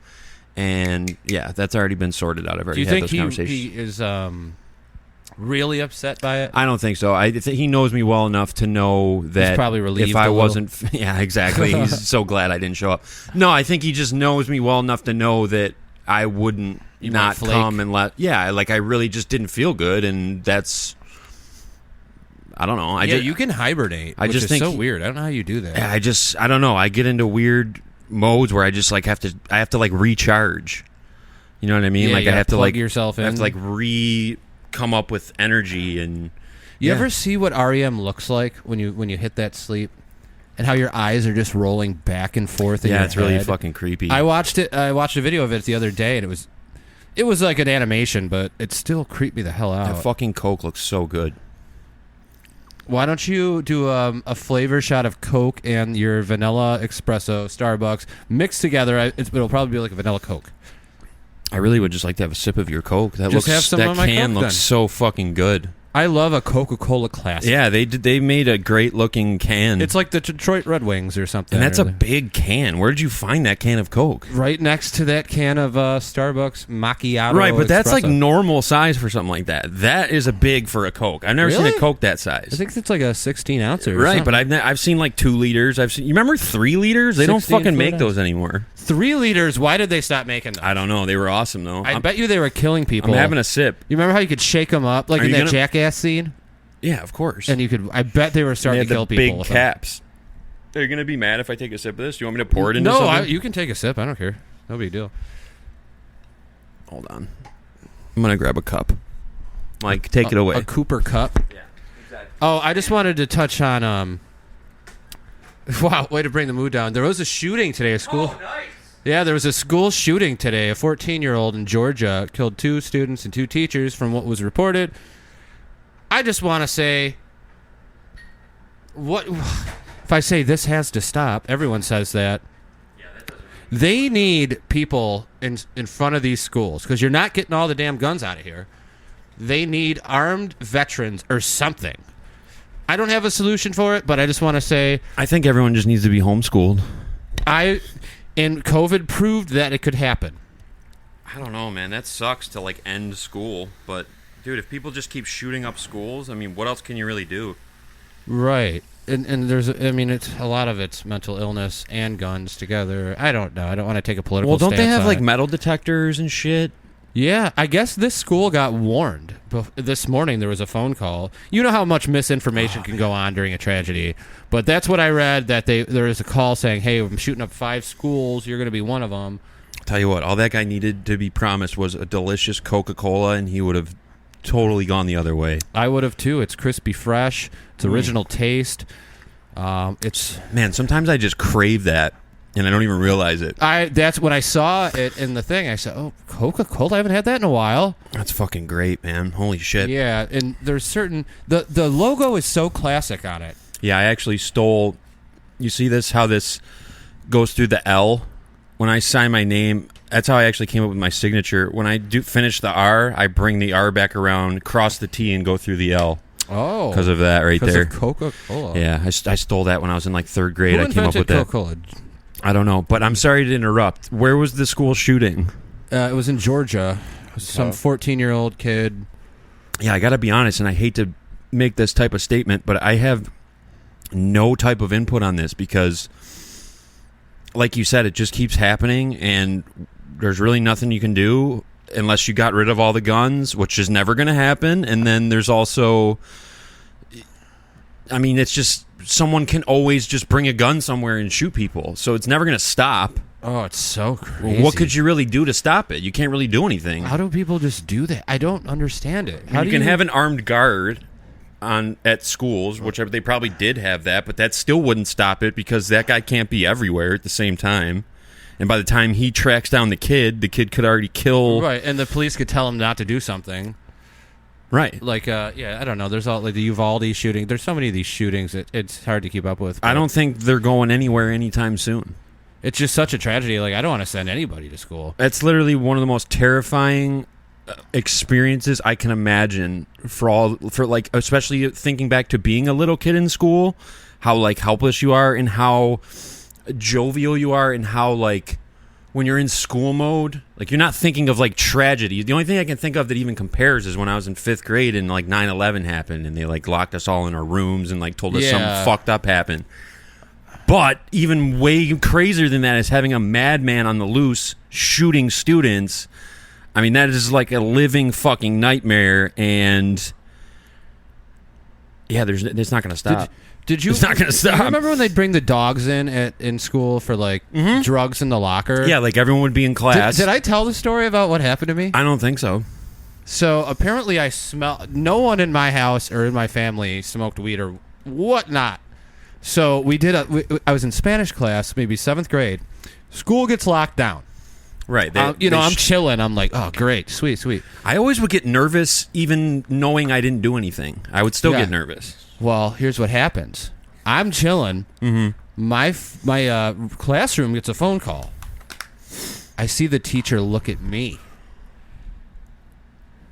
Speaker 2: And yeah, that's already been sorted out. I've
Speaker 3: Do
Speaker 2: already
Speaker 3: you
Speaker 2: had
Speaker 3: think
Speaker 2: those
Speaker 3: he
Speaker 2: conversations.
Speaker 3: is really upset by it?
Speaker 2: I don't think so. He knows me well enough to know that
Speaker 3: probably relieved
Speaker 2: if I
Speaker 3: a little.
Speaker 2: wasn't, yeah, exactly. He's so glad I didn't show up. No, I think he just knows me well enough to know that I wouldn't
Speaker 3: You
Speaker 2: not
Speaker 3: might flake.
Speaker 2: come and let. Yeah, like I really just didn't feel good, and that's. I don't know.
Speaker 3: You can hibernate.
Speaker 2: I
Speaker 3: which
Speaker 2: just
Speaker 3: is
Speaker 2: think
Speaker 3: so
Speaker 2: he-
Speaker 3: weird. I don't know how you do that.
Speaker 2: I don't know. I get into weird modes where I just like have to like recharge. You know what I mean?
Speaker 3: Yeah,
Speaker 2: like
Speaker 3: you
Speaker 2: I have to
Speaker 3: plug
Speaker 2: like
Speaker 3: yourself
Speaker 2: I have
Speaker 3: in.
Speaker 2: to like come up with energy and.
Speaker 3: You
Speaker 2: Yeah.
Speaker 3: ever see what REM looks like when you hit that sleep, and how your eyes are just rolling back and forth? In
Speaker 2: Yeah,
Speaker 3: your
Speaker 2: it's really
Speaker 3: head?
Speaker 2: fucking creepy.
Speaker 3: I watched it. I watched a video of it the other day, and it was like an animation, but it still creeped me the hell out.
Speaker 2: That fucking Coke looks so good.
Speaker 3: Why don't you do a flavor shot of Coke and your vanilla espresso Starbucks mixed together? It'll probably be like a vanilla Coke.
Speaker 2: I really would just like to have a sip of your Coke. That
Speaker 3: Just
Speaker 2: looks
Speaker 3: have some
Speaker 2: that
Speaker 3: of my
Speaker 2: can
Speaker 3: Coke
Speaker 2: looks
Speaker 3: then.
Speaker 2: so fucking good.
Speaker 3: I love a Coca-Cola classic.
Speaker 2: Yeah, they made a great looking can.
Speaker 3: It's like the Detroit Red Wings or something.
Speaker 2: and that's
Speaker 3: or
Speaker 2: a big can. Where did you find that can of Coke?
Speaker 3: right next to that can of Starbucks macchiato.
Speaker 2: Right, but that's like
Speaker 3: espresso.
Speaker 2: normal size for something like that. That is a big for a Coke. I've never seen
Speaker 3: Really?
Speaker 2: a Coke that
Speaker 3: I
Speaker 2: size.
Speaker 3: think it's like a 16 ouncer.
Speaker 2: Right, but I've seen like 2 liters. I've seen. You remember 3 liters? They don't
Speaker 3: 16
Speaker 2: fucking make
Speaker 3: foot
Speaker 2: those anymore.
Speaker 3: 3 liters. Why did they stop making them?
Speaker 2: I don't know. They were awesome though.
Speaker 3: I
Speaker 2: I'm,
Speaker 3: bet you they were killing people.
Speaker 2: I'm having a sip.
Speaker 3: You remember how you could shake them up, like
Speaker 2: Are
Speaker 3: in
Speaker 2: you
Speaker 3: that
Speaker 2: gonna-
Speaker 3: Jackass scene?
Speaker 2: Yeah, of course.
Speaker 3: And you could. I bet they were
Speaker 2: they
Speaker 3: starting
Speaker 2: had
Speaker 3: to kill
Speaker 2: the
Speaker 3: people.
Speaker 2: big
Speaker 3: with them.
Speaker 2: caps. Are you gonna be mad if I take a sip of this? Do you want me to pour it into
Speaker 3: No,
Speaker 2: something?
Speaker 3: you can take a sip. I don't care. No big deal.
Speaker 2: Hold on. I'm gonna grab a cup. Mike, take it away.
Speaker 3: A Cooper cup.
Speaker 2: Yeah, exactly.
Speaker 3: Oh, I just wanted to touch on. Wow, way to bring the mood down. There was a shooting today at school.
Speaker 2: Oh, nice.
Speaker 3: Yeah, there was a school shooting today. A 14-year-old in Georgia killed 2 students and 2 teachers, from what was reported. I just want to say, what if I say this has to stop? Everyone says that.
Speaker 2: Yeah, that doesn't.
Speaker 3: They need people in front of these schools, because you're not getting all the damn guns out of here. They need armed veterans or something. I don't have a solution for it, but I just want to say
Speaker 2: I think everyone just needs to be homeschooled.
Speaker 3: and COVID proved that it could happen.
Speaker 2: I don't know, man. That sucks to like end school, but dude, if people just keep shooting up schools, I mean, what else can you really do?
Speaker 3: Right. And there's, I mean, it's a lot of it's mental illness and guns together. I don't know. I don't want to take a political
Speaker 2: Well, don't they
Speaker 3: stance
Speaker 2: have
Speaker 3: on
Speaker 2: like
Speaker 3: it.
Speaker 2: metal detectors and shit?
Speaker 3: Yeah, I guess this school got warned. This morning there was a phone call. You know how much misinformation can go on during a tragedy, but that's what I read, that there is a call saying, "Hey, I'm shooting up 5 schools. You're going to be one of them."
Speaker 2: Tell you what, all that guy needed to be promised was a delicious Coca-Cola, and he would have totally gone the other way.
Speaker 3: I would have too. It's crispy fresh. It's original taste. It's
Speaker 2: Man, sometimes I just crave that, and I don't even realize it.
Speaker 3: that's when I saw it in the thing. I said, "Oh, Coca-Cola! I haven't had that in a while."
Speaker 2: That's fucking great, man. Holy shit.
Speaker 3: Yeah, and there's certain the logo is so classic on it.
Speaker 2: Yeah, I actually stole. You see this? How this goes through the L? When I sign my name, That's how I actually came up with my signature. When I do finish the R, I bring the R back around, cross the T, and go through the L.
Speaker 3: Oh,
Speaker 2: because of that right there.
Speaker 3: Because of Coca-Cola.
Speaker 2: Yeah, I stole that when I was in like third grade.
Speaker 3: Who
Speaker 2: I came up with that.
Speaker 3: Coca-Cola?
Speaker 2: I don't know, but I'm sorry to interrupt. Where was the school shooting?
Speaker 3: It was in Georgia. Some 14-year-old kid.
Speaker 2: Yeah, I got to be honest, and I hate to make this type of statement, but I have no type of input on this because, like you said, it just keeps happening, and there's really nothing you can do unless you got rid of all the guns, which is never going to happen. And then there's also, I mean, it's just someone can always just bring a gun somewhere and shoot people, so it's never going to stop.
Speaker 3: Oh, it's so crazy.
Speaker 2: What could you really do to stop it? You can't really do anything.
Speaker 3: How do people just do that? I don't understand it.
Speaker 2: How you can have an armed guard at schools, which they probably did have that, but that still wouldn't stop it because that guy can't be everywhere at the same time. And by the time he tracks down the kid could already kill.
Speaker 3: Right, and the police could tell him not to do something.
Speaker 2: Right.
Speaker 3: Like, yeah, I don't know. There's all like the Uvalde shooting. There's so many of these shootings. It's hard to keep up with.
Speaker 2: I don't think they're going anywhere anytime soon.
Speaker 3: It's just such a tragedy. Like, I don't want to send anybody to school.
Speaker 2: That's literally one of the most terrifying experiences I can imagine for like, especially thinking back to being a little kid in school, how like helpless you are and how jovial you are and how like when you're in school mode, like you're not thinking of like tragedy. The only thing I can think of that even compares is when I was in 5th grade and like 9/11 happened and they like locked us all in our rooms and like told us something fucked up happened. But even way crazier than that is having a madman on the loose shooting students. I mean, that is like a living fucking nightmare, and yeah, it's not going to stop.
Speaker 3: Did you?
Speaker 2: It's not going to stop.
Speaker 3: Remember when they'd bring the dogs in school for like drugs in the locker?
Speaker 2: Yeah, like everyone would be in class.
Speaker 3: Did I tell the story about what happened to me?
Speaker 2: I don't think so.
Speaker 3: So apparently, no one in my house or in my family smoked weed or whatnot. So I was in Spanish class, maybe 7th grade. School gets locked down.
Speaker 2: Right.
Speaker 3: I'm chilling. I'm like, oh, great, sweet.
Speaker 2: I always would get nervous even knowing I didn't do anything. I would still get nervous.
Speaker 3: Well, here's what happens. I'm chilling. Mm-hmm. My classroom gets a phone call. I see the teacher look at me.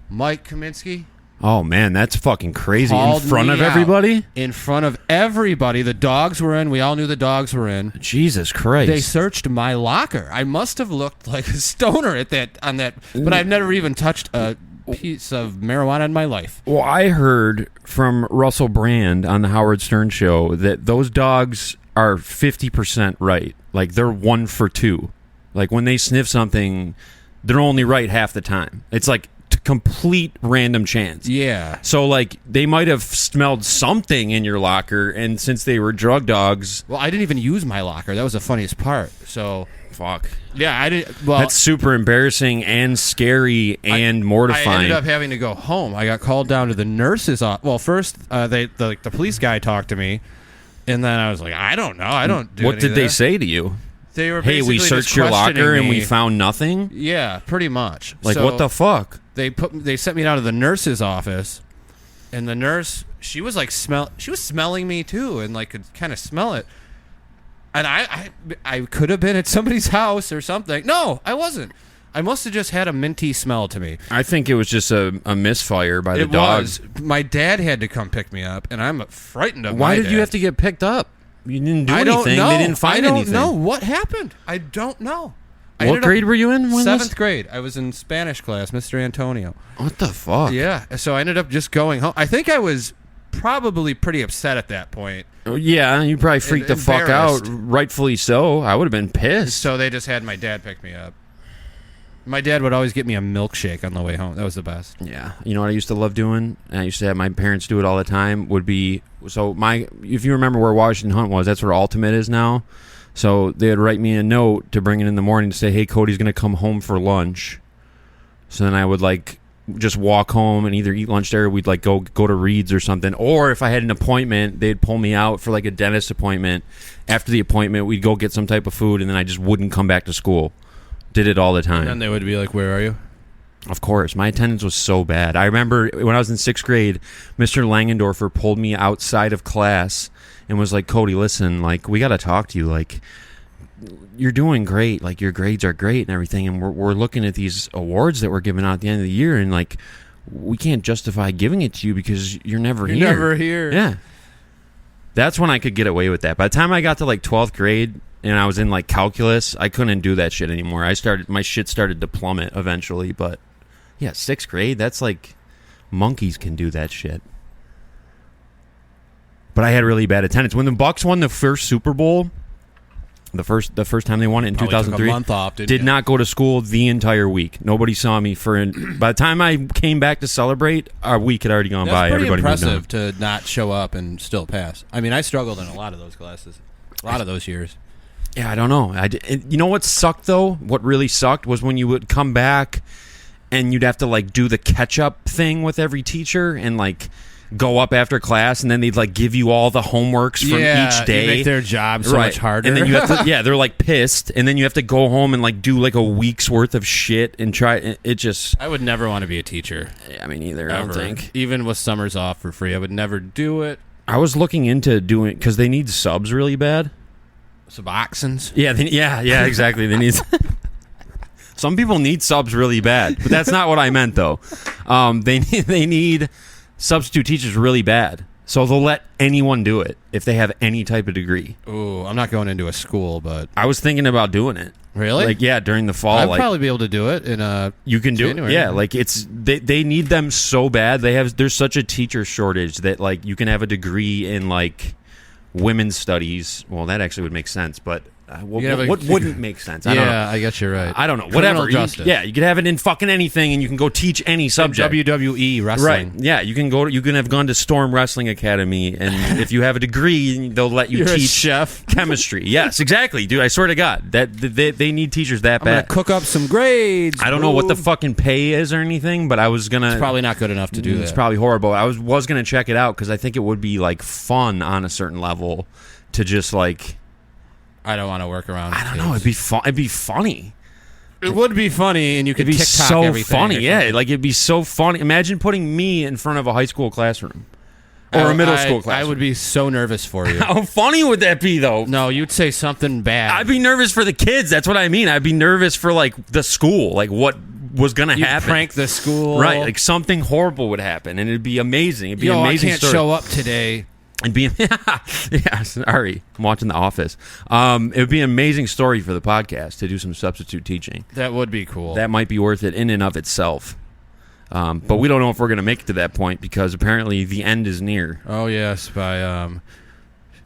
Speaker 3: Mike Kaminsky.
Speaker 2: Oh, man, that's fucking crazy.
Speaker 3: In front of
Speaker 2: everybody?
Speaker 3: In front of everybody. The dogs were in. We all knew the dogs were in.
Speaker 2: Jesus Christ.
Speaker 3: They searched my locker. I must have looked like a stoner on that, but I've never even touched a piece of marijuana in my life.
Speaker 2: Well, I heard from Russell Brand on the Howard Stern show that those dogs are 50% right. Like, they're 1 for 2. Like, when they sniff something, they're only right half the time. It's like complete random chance.
Speaker 3: Yeah.
Speaker 2: So, like, they might have smelled something in your locker, and since they were drug dogs...
Speaker 3: Well, I didn't even use my locker. That was the funniest part. So...
Speaker 2: Fuck.
Speaker 3: Yeah, I didn't... Well...
Speaker 2: That's super embarrassing and scary and mortifying.
Speaker 3: I ended up having to go home. I got called down to the nurse's office. Well, first, the police guy talked to me, and then I was like, I don't know. I don't do
Speaker 2: What did they say to you?
Speaker 3: They were
Speaker 2: hey, we searched your locker and we found nothing?
Speaker 3: Yeah, pretty much.
Speaker 2: Like, so what the fuck?
Speaker 3: They sent me down to the nurse's office, and the nurse, she was like she was smelling me too, and like could kind of smell it. And I could have been at somebody's house or something. No, I wasn't. I must have just had a minty smell to me.
Speaker 2: I think it was just a misfire by the dogs.
Speaker 3: My dad had to come pick me up, and I'm frightened of
Speaker 2: Why
Speaker 3: my
Speaker 2: did
Speaker 3: dad.
Speaker 2: you have to get picked up? You didn't do anything.
Speaker 3: Don't know.
Speaker 2: They didn't find anything.
Speaker 3: I don't know what happened. I don't know.
Speaker 2: What grade were you in?
Speaker 3: 7th grade. I was in Spanish class, Mr. Antonio.
Speaker 2: What the fuck?
Speaker 3: Yeah. So I ended up just going home. I think I was probably pretty upset at that point.
Speaker 2: Yeah, you probably freaked the fuck out. Rightfully so. I would have been pissed.
Speaker 3: So they just had my dad pick me up. My dad would always get me a milkshake on the way home. That was the best.
Speaker 2: Yeah. You know what I used to love doing? And I used to have my parents do it all the time. If you remember where Washington Hunt was, that's where Ultimate is now. So they would write me a note to bring it in the morning to say, hey, Cody's going to come home for lunch. So then I would like just walk home and either eat lunch there or we'd like go to Reed's or something. Or if I had an appointment, they'd pull me out for like a dentist appointment. After the appointment, we'd go get some type of food and then I just wouldn't come back to school. Did it all the time.
Speaker 3: And then they would be like, where are you?
Speaker 2: Of course. My attendance was so bad. I remember when I was in 6th grade, Mr. Langendorfer pulled me outside of class and was like, Cody, listen, like, we got to talk to you. Like, you're doing great. Like, your grades are great and everything. And we're looking at these awards that we're giving out at the end of the year, and like, we can't justify giving it to you because you're never here.
Speaker 3: You're never here.
Speaker 2: Yeah. That's when I could get away with that. By the time I got to like 12th grade and I was in like calculus, I couldn't do that shit anymore. My shit started to plummet eventually. But yeah, 6th grade, that's like, monkeys can do that shit. But I had really bad attendance. When the Bucks won the first Super Bowl, the first time they won it in
Speaker 3: Probably
Speaker 2: 2003,
Speaker 3: took a month off,
Speaker 2: did not go to school the entire week. Nobody saw me by the time I came back to celebrate, our week had already gone by.
Speaker 3: That's pretty
Speaker 2: Everybody moved on.
Speaker 3: impressive to not show up and still pass. I mean, I struggled in a lot of those classes, a lot of those years.
Speaker 2: Yeah, I don't know. You know what sucked, though? What really sucked was when you would come back and you'd have to, like, do the catch-up thing with every teacher and, like, go up after class, and then they'd, like, give you all the homeworks from each day.
Speaker 3: You make their job so much harder.
Speaker 2: And then you have to, they're, like, pissed, and then you have to go home and, like, do, like, a week's worth of shit and try. It just...
Speaker 3: I would never want to be a teacher.
Speaker 2: I mean, either,
Speaker 3: Ever.
Speaker 2: I don't think.
Speaker 3: Even with summers off for free, I would never do it.
Speaker 2: I was looking into doing... Because they need subs really bad.
Speaker 3: Suboxones?
Speaker 2: Yeah, exactly. They need... Some people need subs really bad, but that's not what I meant, though. They need substitute teachers really bad, so they'll let anyone do it if they have any type of degree.
Speaker 3: Ooh, I'm not going into a school, but
Speaker 2: I was thinking about doing it.
Speaker 3: Really?
Speaker 2: Like, yeah, during the fall.
Speaker 3: I'd
Speaker 2: like,
Speaker 3: probably be able to do it in
Speaker 2: you can do
Speaker 3: January.
Speaker 2: it. Yeah, like they need them so bad. There's such a teacher shortage that like you can have a degree in like women's studies. Well, that actually would make sense, but what wouldn't make sense? I don't know.
Speaker 3: I guess you're right.
Speaker 2: I don't know.
Speaker 3: Criminal
Speaker 2: Whatever.
Speaker 3: justice.
Speaker 2: You could have it in fucking anything, and you can go teach any subject.
Speaker 3: WWE wrestling.
Speaker 2: Right. Yeah, you can have gone to Storm Wrestling Academy, and if you have a degree, they'll let you
Speaker 3: You're
Speaker 2: teach
Speaker 3: a chef.
Speaker 2: chemistry. Yes, exactly, dude. I swear to God, that they need teachers that
Speaker 3: I'm gonna
Speaker 2: bad.
Speaker 3: cook up some grades.
Speaker 2: I don't know what the fucking pay is or anything, but I was gonna.
Speaker 3: It's probably not good enough to do that.
Speaker 2: It's probably horrible. I was gonna check it out because I think it would be like fun on a certain level to just like.
Speaker 3: I don't want to work around.
Speaker 2: I don't know. It'd be fun. It'd be funny.
Speaker 3: It would be funny, and you could
Speaker 2: It'd be
Speaker 3: TikTok
Speaker 2: so
Speaker 3: everything
Speaker 2: funny.
Speaker 3: or
Speaker 2: Yeah,
Speaker 3: something.
Speaker 2: like it'd be so funny. Imagine putting me in front of a high school classroom or a middle school classroom.
Speaker 3: I would be so nervous for you.
Speaker 2: How funny would that be, though?
Speaker 3: No, you'd say something bad.
Speaker 2: I'd be nervous for the kids. That's what I mean. I'd be nervous for like the school, like what was gonna
Speaker 3: You'd
Speaker 2: happen.
Speaker 3: prank the school,
Speaker 2: Right? Like something horrible would happen, and it'd be amazing. It'd be an
Speaker 3: I
Speaker 2: amazing
Speaker 3: can't
Speaker 2: story.
Speaker 3: show up today.
Speaker 2: It'd be yeah. Sorry, I'm watching The Office. It would be an amazing story for the podcast to do some substitute teaching.
Speaker 3: That would be cool.
Speaker 2: That might be worth it in and of itself. But we don't know if we're going to make it to that point because apparently the end is near.
Speaker 3: Oh yes, by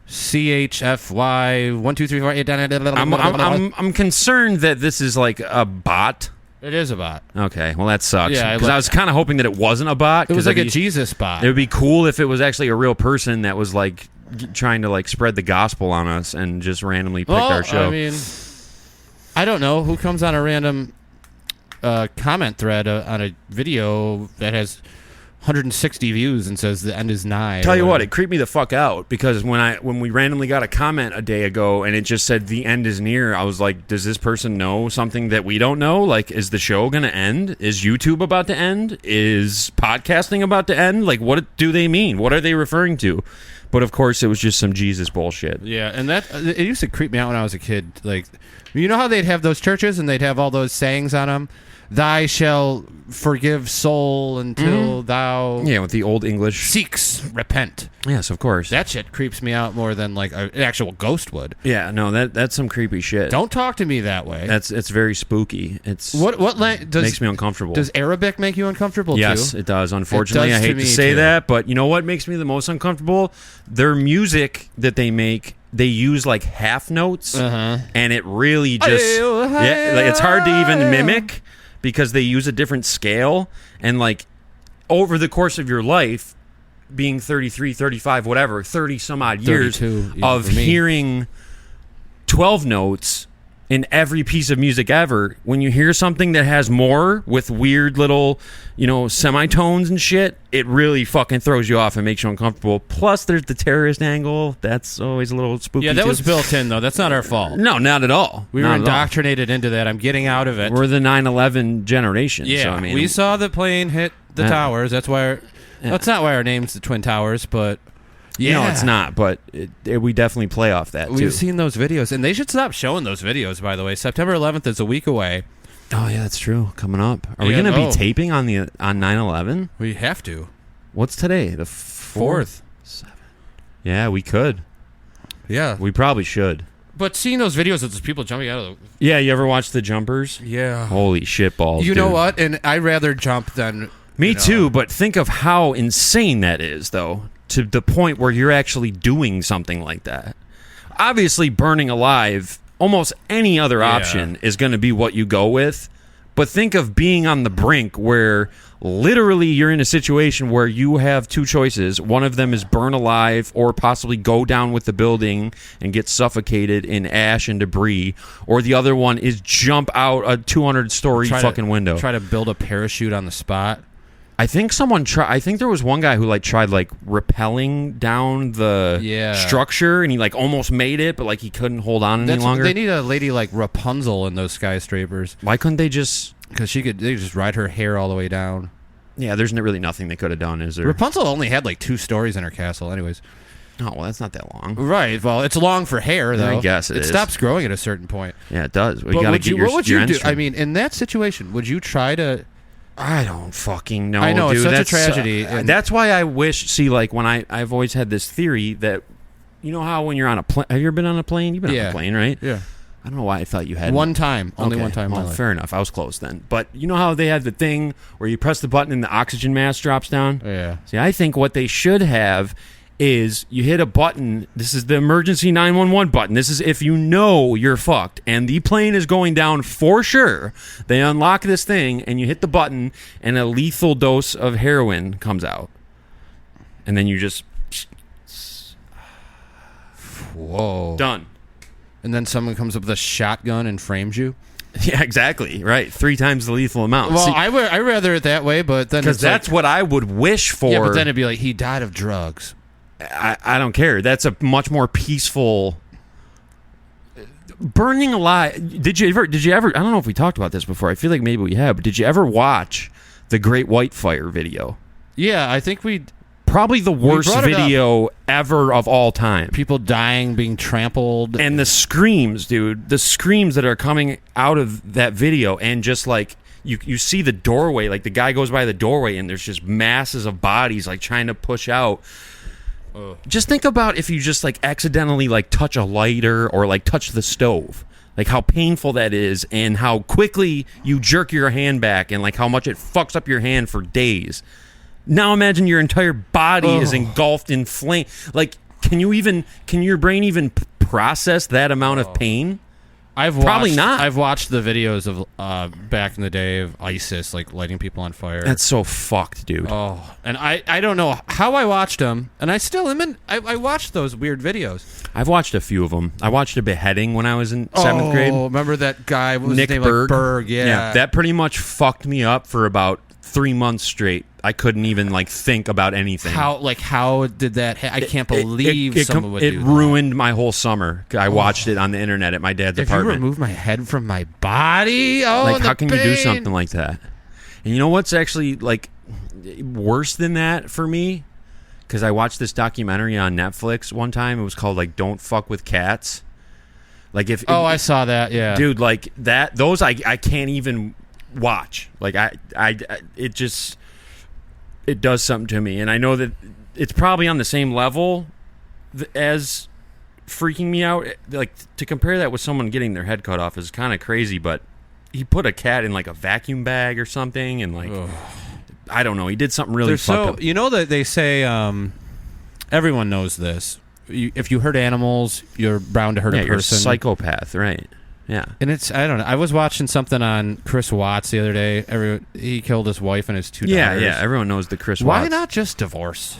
Speaker 3: CHFY 1 2 3 4 8
Speaker 2: I'm concerned that this is like a bot.
Speaker 3: It is a bot.
Speaker 2: Okay, well that sucks.
Speaker 3: Yeah,
Speaker 2: Because I was kind of hoping that it wasn't a bot.
Speaker 3: It was like a
Speaker 2: Jesus
Speaker 3: Jesus bot.
Speaker 2: It would be cool if it was actually a real person that was like trying to like spread the gospel on us and just randomly picked our show.
Speaker 3: I mean, I don't know who comes on a random comment thread on a video that has 160 views and says the end is nigh.
Speaker 2: Tell you what, it creeped me the fuck out because when we randomly got a comment a day ago and it just said the end is near, I was like, does this person know something that we don't know? Like, is the show gonna end? Is YouTube about to end? Is podcasting about to end? Like, what do they mean? What are they referring to? But of course, it was just some Jesus bullshit.
Speaker 3: Yeah, and that it used to creep me out when I was a kid. Like, you know how they'd have those churches and they'd have all those sayings on them. Thy shall forgive soul until thou
Speaker 2: Yeah, with the old English.
Speaker 3: seeks repent.
Speaker 2: Yes, of course.
Speaker 3: That shit creeps me out more than like an actual ghost would.
Speaker 2: Yeah, no, that's some creepy shit.
Speaker 3: Don't talk to me that way.
Speaker 2: It's very spooky. It's
Speaker 3: what does
Speaker 2: makes me uncomfortable.
Speaker 3: Does Arabic make you uncomfortable
Speaker 2: Yes,
Speaker 3: too?
Speaker 2: it does. Unfortunately,
Speaker 3: It does
Speaker 2: I hate
Speaker 3: to
Speaker 2: to
Speaker 3: me,
Speaker 2: say
Speaker 3: too.
Speaker 2: that, but you know what makes me the most uncomfortable? Their music that they make, they use like half notes, and it really just like, it's hard to even mimic because they use a different scale, and like over the course of your life, being 33, 35, whatever, 30 some odd years
Speaker 3: 32 even
Speaker 2: of
Speaker 3: for me.
Speaker 2: hearing 12 notes in every piece of music ever, when you hear something that has more with weird little, semitones and shit, it really fucking throws you off and makes you uncomfortable. Plus, there's the terrorist angle. That's always a little spooky.
Speaker 3: Yeah, that
Speaker 2: too.
Speaker 3: was built in though. That's not our fault.
Speaker 2: No, not at all.
Speaker 3: We were
Speaker 2: Not at all.
Speaker 3: indoctrinated into that. I'm getting out of it.
Speaker 2: We're the 9/11 generation.
Speaker 3: Yeah,
Speaker 2: so, I mean,
Speaker 3: we saw the plane hit the towers. That's why. That's not why our name's the Twin Towers, but Yeah.
Speaker 2: No, it's not, but we definitely play off that, too.
Speaker 3: We've seen those videos, and they should stop showing those videos, by the way. September 11th is a week away.
Speaker 2: Oh, yeah, that's true. Coming up. Are we going to be taping on 9/11?
Speaker 3: We have to.
Speaker 2: What's today? The 4th? 7th. Yeah, we could.
Speaker 3: Yeah.
Speaker 2: We probably should.
Speaker 3: But seeing those videos of those people jumping out of the...
Speaker 2: Yeah, you ever watch the jumpers?
Speaker 3: Yeah.
Speaker 2: Holy shit balls,
Speaker 3: You
Speaker 2: dude.
Speaker 3: know what? And I'd rather jump than...
Speaker 2: Me too, but think of how insane that is, though, to the point where you're actually doing something like that. Obviously, burning alive, almost any other option is going to be what you go with. But think of being on the brink where literally you're in a situation where you have two choices. One of them is burn alive or possibly go down with the building and get suffocated in ash and debris. Or the other one is jump out a 200-story fucking window.
Speaker 3: Try to build a parachute on the spot.
Speaker 2: I think I think there was one guy who tried rappelling down the structure, and he almost made it, but he couldn't hold on any longer.
Speaker 3: They need a lady like Rapunzel in those skyscrapers.
Speaker 2: Why couldn't they just?
Speaker 3: Because they could just ride her hair all the way down.
Speaker 2: Yeah, there's really nothing they could have done, is there?
Speaker 3: Rapunzel only had 2 stories in her castle, anyways.
Speaker 2: Oh well, that's not that long.
Speaker 3: Right. Well, it's long for hair, though.
Speaker 2: I guess it is.
Speaker 3: Stops growing at a certain point.
Speaker 2: Yeah, it does.
Speaker 3: What would you do? I mean, in that situation, would you try to?
Speaker 2: I don't fucking know.
Speaker 3: I know,
Speaker 2: dude.
Speaker 3: it's such a tragedy.
Speaker 2: That's why I wish. See, when I've always had this theory that, you know how when you're on a plane, have you ever been on a plane? You've been on a plane, right?
Speaker 3: Yeah.
Speaker 2: I don't know why I thought you had
Speaker 3: one time, only one time.
Speaker 2: Well, fair enough. I was close then. But you know how they had the thing where you press the button and the oxygen mask drops down?
Speaker 3: Yeah.
Speaker 2: See, I think what they should have is you hit a button. This is the emergency 911 button. This is if you know you're fucked and the plane is going down for sure. They unlock this thing and you hit the button and a lethal dose of heroin comes out. And then you just...
Speaker 3: Whoa.
Speaker 2: Done.
Speaker 3: And then someone comes up with a shotgun and frames you?
Speaker 2: Yeah, exactly. Right. 3 times the lethal amount.
Speaker 3: Well, I rather it that way, but then...
Speaker 2: Because that's what I would wish for.
Speaker 3: Yeah, but then it'd be he died of drugs.
Speaker 2: I don't care. That's a much more peaceful... Burning alive. Did you ever? I don't know if we talked about this before. I feel like maybe we have. But did you ever watch the Great White Fire video?
Speaker 3: Yeah, I think we...
Speaker 2: Probably the worst video ever of all time.
Speaker 3: People dying, being trampled.
Speaker 2: And the screams, dude. The screams that are coming out of that video. And just you see the doorway. The guy goes by the doorway and there's just masses of bodies trying to push out. Just think about if you just accidentally touch a lighter or touch the stove. How painful that is and how quickly you jerk your hand back and how much it fucks up your hand for days. Now imagine your entire body is engulfed in flame. Can your brain even process that amount of pain? Probably not.
Speaker 3: I've watched the videos of back in the day of ISIS lighting people on fire.
Speaker 2: That's so fucked, dude.
Speaker 3: Oh, and I don't know how I watched them, and I still am I watched those weird videos.
Speaker 2: I've watched a few of them. I watched a beheading when I was in 7th grade.
Speaker 3: Oh, remember that guy? What was
Speaker 2: Nick
Speaker 3: his name?
Speaker 2: Berg.
Speaker 3: Berg, yeah.
Speaker 2: That pretty much fucked me up for about 3 months straight. I couldn't even think about anything.
Speaker 3: How did that? I can't believe someone would do that.
Speaker 2: It ruined my whole summer. I watched it on the internet at my dad's apartment.
Speaker 3: If you remove my head from my body,
Speaker 2: how can you do something like that? And you know what's actually worse than that for me? Because I watched this documentary on Netflix one time. It was called Don't Fuck with Cats.
Speaker 3: I saw that. Yeah,
Speaker 2: dude. Those I can't even watch. It does something to me, and I know that it's probably on the same level as freaking me out. To compare that with someone getting their head cut off is kind of crazy, but he put a cat in a vacuum bag or something, and I don't know. He did something really fucked up.
Speaker 3: You know that they say everyone knows this. If you hurt animals, you're bound to hurt a person.
Speaker 2: You're a psychopath, right? Yeah.
Speaker 3: And I don't know. I was watching something on Chris Watts the other day. He killed his wife and his 2 daughters.
Speaker 2: Yeah. Everyone knows the Chris
Speaker 3: Why
Speaker 2: Watts.
Speaker 3: not just divorce?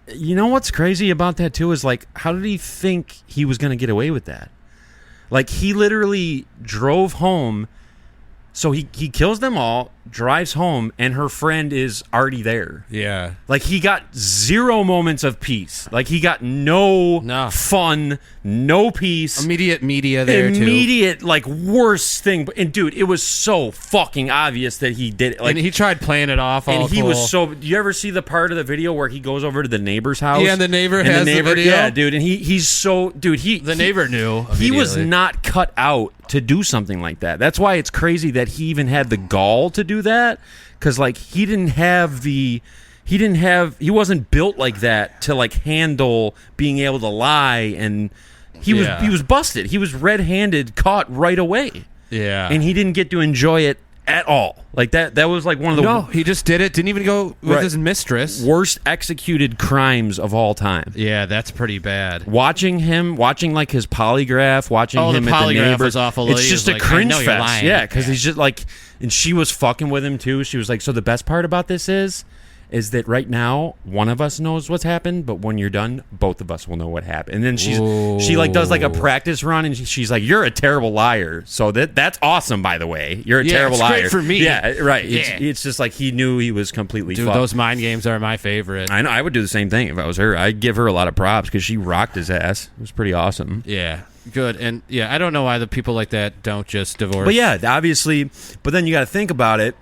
Speaker 2: You know what's crazy about that too is how did he think he was going to get away with that? He literally drove home. So he kills them all, drives home, and her friend is already there.
Speaker 3: Yeah.
Speaker 2: Like, he got 0 moments of peace. Like, he got no fun, no peace.
Speaker 3: Immediate media there,
Speaker 2: Immediate, like, worst thing. And, dude, it was so fucking obvious that he did it. Like,
Speaker 3: and he tried playing it off all
Speaker 2: and he
Speaker 3: cool.
Speaker 2: was so... Do you ever see the part of the video where he goes over to the neighbor's house?
Speaker 3: Yeah, and the neighbor has the video?
Speaker 2: Yeah, dude, and he's so... Dude,
Speaker 3: The neighbor knew
Speaker 2: He was
Speaker 3: immediately.
Speaker 2: not cut out to do something like that. That's why it's crazy that he even had the gall to do that, because like he wasn't built like that to like handle being able to lie, and he was busted. He was red-handed, caught right away.
Speaker 3: Yeah.
Speaker 2: And he didn't get to enjoy it at all. Like that was like one of the
Speaker 3: No, he just did it. Didn't even go with his mistress.
Speaker 2: worst executed crimes of all time.
Speaker 3: Yeah, that's pretty bad.
Speaker 2: Watching like his polygraph, watching him
Speaker 3: the
Speaker 2: at the
Speaker 3: polygraph
Speaker 2: neighbor,
Speaker 3: was awful.
Speaker 2: it's
Speaker 3: He
Speaker 2: just
Speaker 3: was
Speaker 2: a
Speaker 3: like,
Speaker 2: cringe
Speaker 3: I know you're
Speaker 2: fest.
Speaker 3: lying.
Speaker 2: Yeah, because he's just like, and she was fucking with him too. She was like, so the best part about this is that right now one of us knows what's happened, but when you're done, both of us will know what happened. And then she like does like a practice run, and she's like, you're a terrible liar. So that's awesome, by the way. You're a terrible
Speaker 3: it's
Speaker 2: liar.
Speaker 3: great for me.
Speaker 2: Yeah, right.
Speaker 3: Yeah.
Speaker 2: It's just like he knew he was completely
Speaker 3: Dude,
Speaker 2: fucked.
Speaker 3: those mind games are my favorite.
Speaker 2: I know. I would do the same thing if I was her. I'd give her a lot of props because she rocked his ass. It was pretty awesome.
Speaker 3: Yeah, good. And yeah, I don't know why the people like that don't just divorce.
Speaker 2: But yeah, obviously. But then you got to think about it.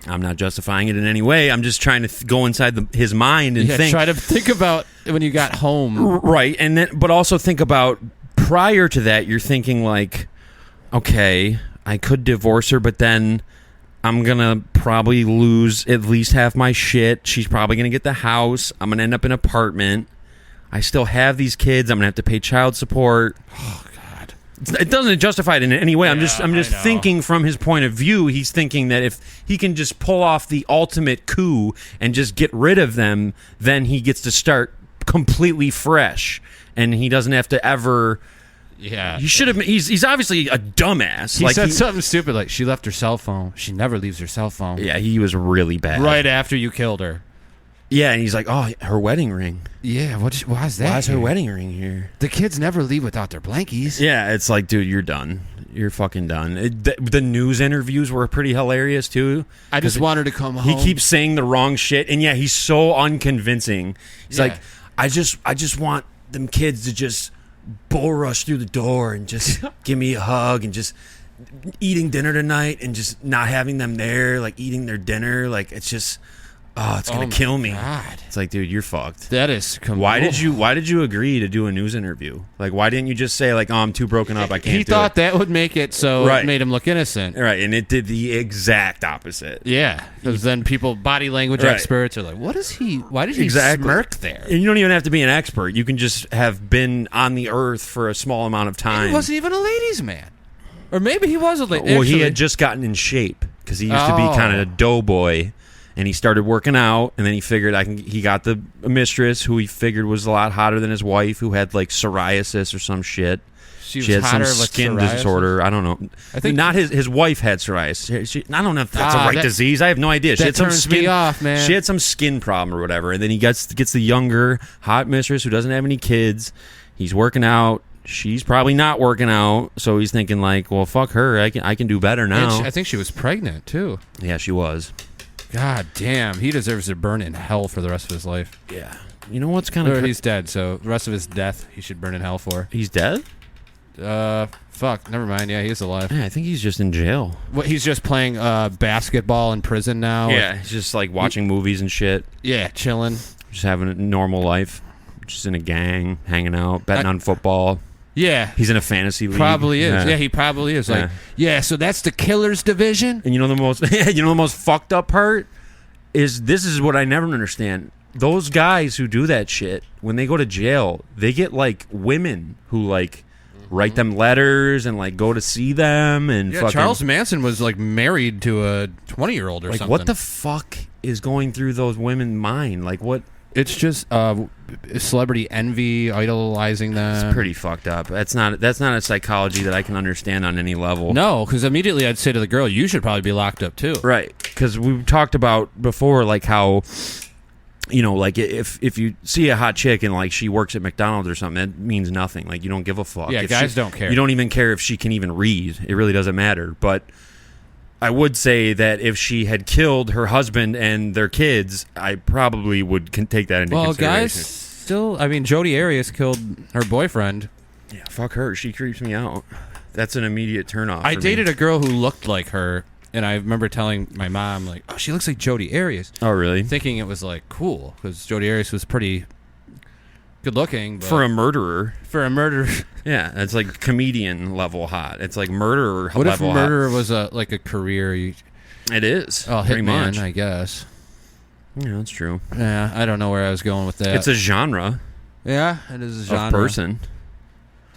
Speaker 2: I'm not justifying it in any way. I'm just trying to go inside his mind and think.
Speaker 3: Try to think about when you got home.
Speaker 2: Right, and then, but also think about prior to that. You're thinking like, okay, I could divorce her, but then I'm gonna probably lose at least half my shit. She's probably gonna get the house. I'm gonna end up in an apartment. I still have these kids. I'm gonna have to pay child support.
Speaker 3: Oh God,
Speaker 2: it doesn't justify it in any way. I'm just
Speaker 3: I know.
Speaker 2: thinking from his point of view. He's thinking that if he can just pull off the ultimate coup and just get rid of them, then he gets to start completely fresh, and he doesn't have to ever.
Speaker 3: Yeah,
Speaker 2: He should have. He's obviously a dumbass.
Speaker 3: he said something stupid like she left her cell phone. She never leaves her cell phone.
Speaker 2: Yeah, he was really bad.
Speaker 3: Right after you killed her.
Speaker 2: Yeah, and he's like, oh, her wedding ring.
Speaker 3: Yeah, why is that?
Speaker 2: Why is her
Speaker 3: here?
Speaker 2: wedding ring here?
Speaker 3: The kids never leave without their blankies.
Speaker 2: Yeah, it's like, dude, you're done. You're fucking done. The news interviews were pretty hilarious too.
Speaker 3: I just want her to come home.
Speaker 2: He keeps saying the wrong shit, and yeah, he's so unconvincing. He's like, I just want them kids to just bull rush through the door and just give me a hug, and just eating dinner tonight and just not having them there, like eating their dinner, like it's just. Oh, it's gonna kill me.
Speaker 3: God.
Speaker 2: It's like, dude, you're fucked.
Speaker 3: That is.
Speaker 2: Why did you agree to do a news interview? Like, why didn't you just say like, oh, I'm too broken up, I can't?
Speaker 3: He thought that would make it so
Speaker 2: Right.
Speaker 3: it made him look innocent.
Speaker 2: Right, and it did the exact opposite.
Speaker 3: Yeah, because then body language
Speaker 2: Right.
Speaker 3: experts are like, "What is he? Why did he
Speaker 2: Exactly.
Speaker 3: smirk there?"
Speaker 2: And you don't even have to be an expert. You can just have been on the earth for a small amount of time.
Speaker 3: He wasn't even a ladies' man, or maybe he was a lady.
Speaker 2: Well, he had just gotten in shape because he used to be kind of a doughboy. And he started working out, and then he figured he got a mistress who he figured was a lot hotter than his wife, who had like psoriasis or some shit. She had some skin disorder. I don't know.
Speaker 3: I think
Speaker 2: not his wife had psoriasis. I don't know if that's a right disease. I have no idea. She had some skin.
Speaker 3: Me off, man.
Speaker 2: She had some skin problem or whatever, and then he gets the younger hot mistress who doesn't have any kids. He's working out. She's probably not working out, so he's thinking like, well, fuck her. I can do better now.
Speaker 3: I think she was pregnant too.
Speaker 2: Yeah, she was.
Speaker 3: God damn, he deserves to burn in hell for the rest of his life.
Speaker 2: Yeah. You know what's kind of...
Speaker 3: He's dead, so the rest of his death he should burn in hell for.
Speaker 2: He's dead?
Speaker 3: Fuck, never mind. Yeah, he's alive.
Speaker 2: Yeah, I think he's just in jail.
Speaker 3: What, he's just playing basketball in prison now?
Speaker 2: Yeah, he's just like watching movies and shit.
Speaker 3: Yeah, chilling.
Speaker 2: Just having a normal life. Just in a gang, hanging out, betting on football.
Speaker 3: Yeah.
Speaker 2: He's in a fantasy league.
Speaker 3: Probably is. Yeah, he probably is. Like, yeah, so that's the Killers division?
Speaker 2: And you know the most fucked up part is this is what I never understand. Those guys who do that shit, when they go to jail, they get like women who like write them letters and like go to see them and
Speaker 3: yeah,
Speaker 2: fucking,
Speaker 3: Charles Manson was like married to a 20-year-old or
Speaker 2: like
Speaker 3: something.
Speaker 2: what the fuck is going through those women's mind? Like what?
Speaker 3: It's just celebrity envy, idolizing them.
Speaker 2: It's pretty fucked up. That's not a psychology that I can understand on any level.
Speaker 3: No, because immediately I'd say to the girl, you should probably be locked up too.
Speaker 2: Right, because we've talked about before, like how, you know, like if you see a hot chick and like she works at McDonald's or something, that means nothing. Like you don't give a fuck.
Speaker 3: Yeah,
Speaker 2: if
Speaker 3: guys don't care.
Speaker 2: You don't even care if she can even read. It really doesn't matter. But I would say that if she had killed her husband and their kids, I probably would take that into consideration.
Speaker 3: Guys, still, I mean, Jodi Arias killed her boyfriend.
Speaker 2: Yeah, fuck her. She creeps me out. That's an immediate turnoff.
Speaker 3: I dated a girl who looked like her, and I remember telling my mom, like, oh, she looks like Jodi Arias.
Speaker 2: Oh, really?
Speaker 3: Thinking it was, like, cool, because Jodi Arias was pretty good looking. But
Speaker 2: for a murderer.
Speaker 3: Yeah,
Speaker 2: it's like comedian level hot. It's like murderer
Speaker 3: what
Speaker 2: level hot.
Speaker 3: What if murderer was like a career?
Speaker 2: It is.
Speaker 3: Oh,
Speaker 2: pretty
Speaker 3: hitman,
Speaker 2: much.
Speaker 3: I guess.
Speaker 2: Yeah, that's true.
Speaker 3: Yeah, I don't know where I was going with that.
Speaker 2: It's a genre.
Speaker 3: Yeah, it is a genre.
Speaker 2: Of person.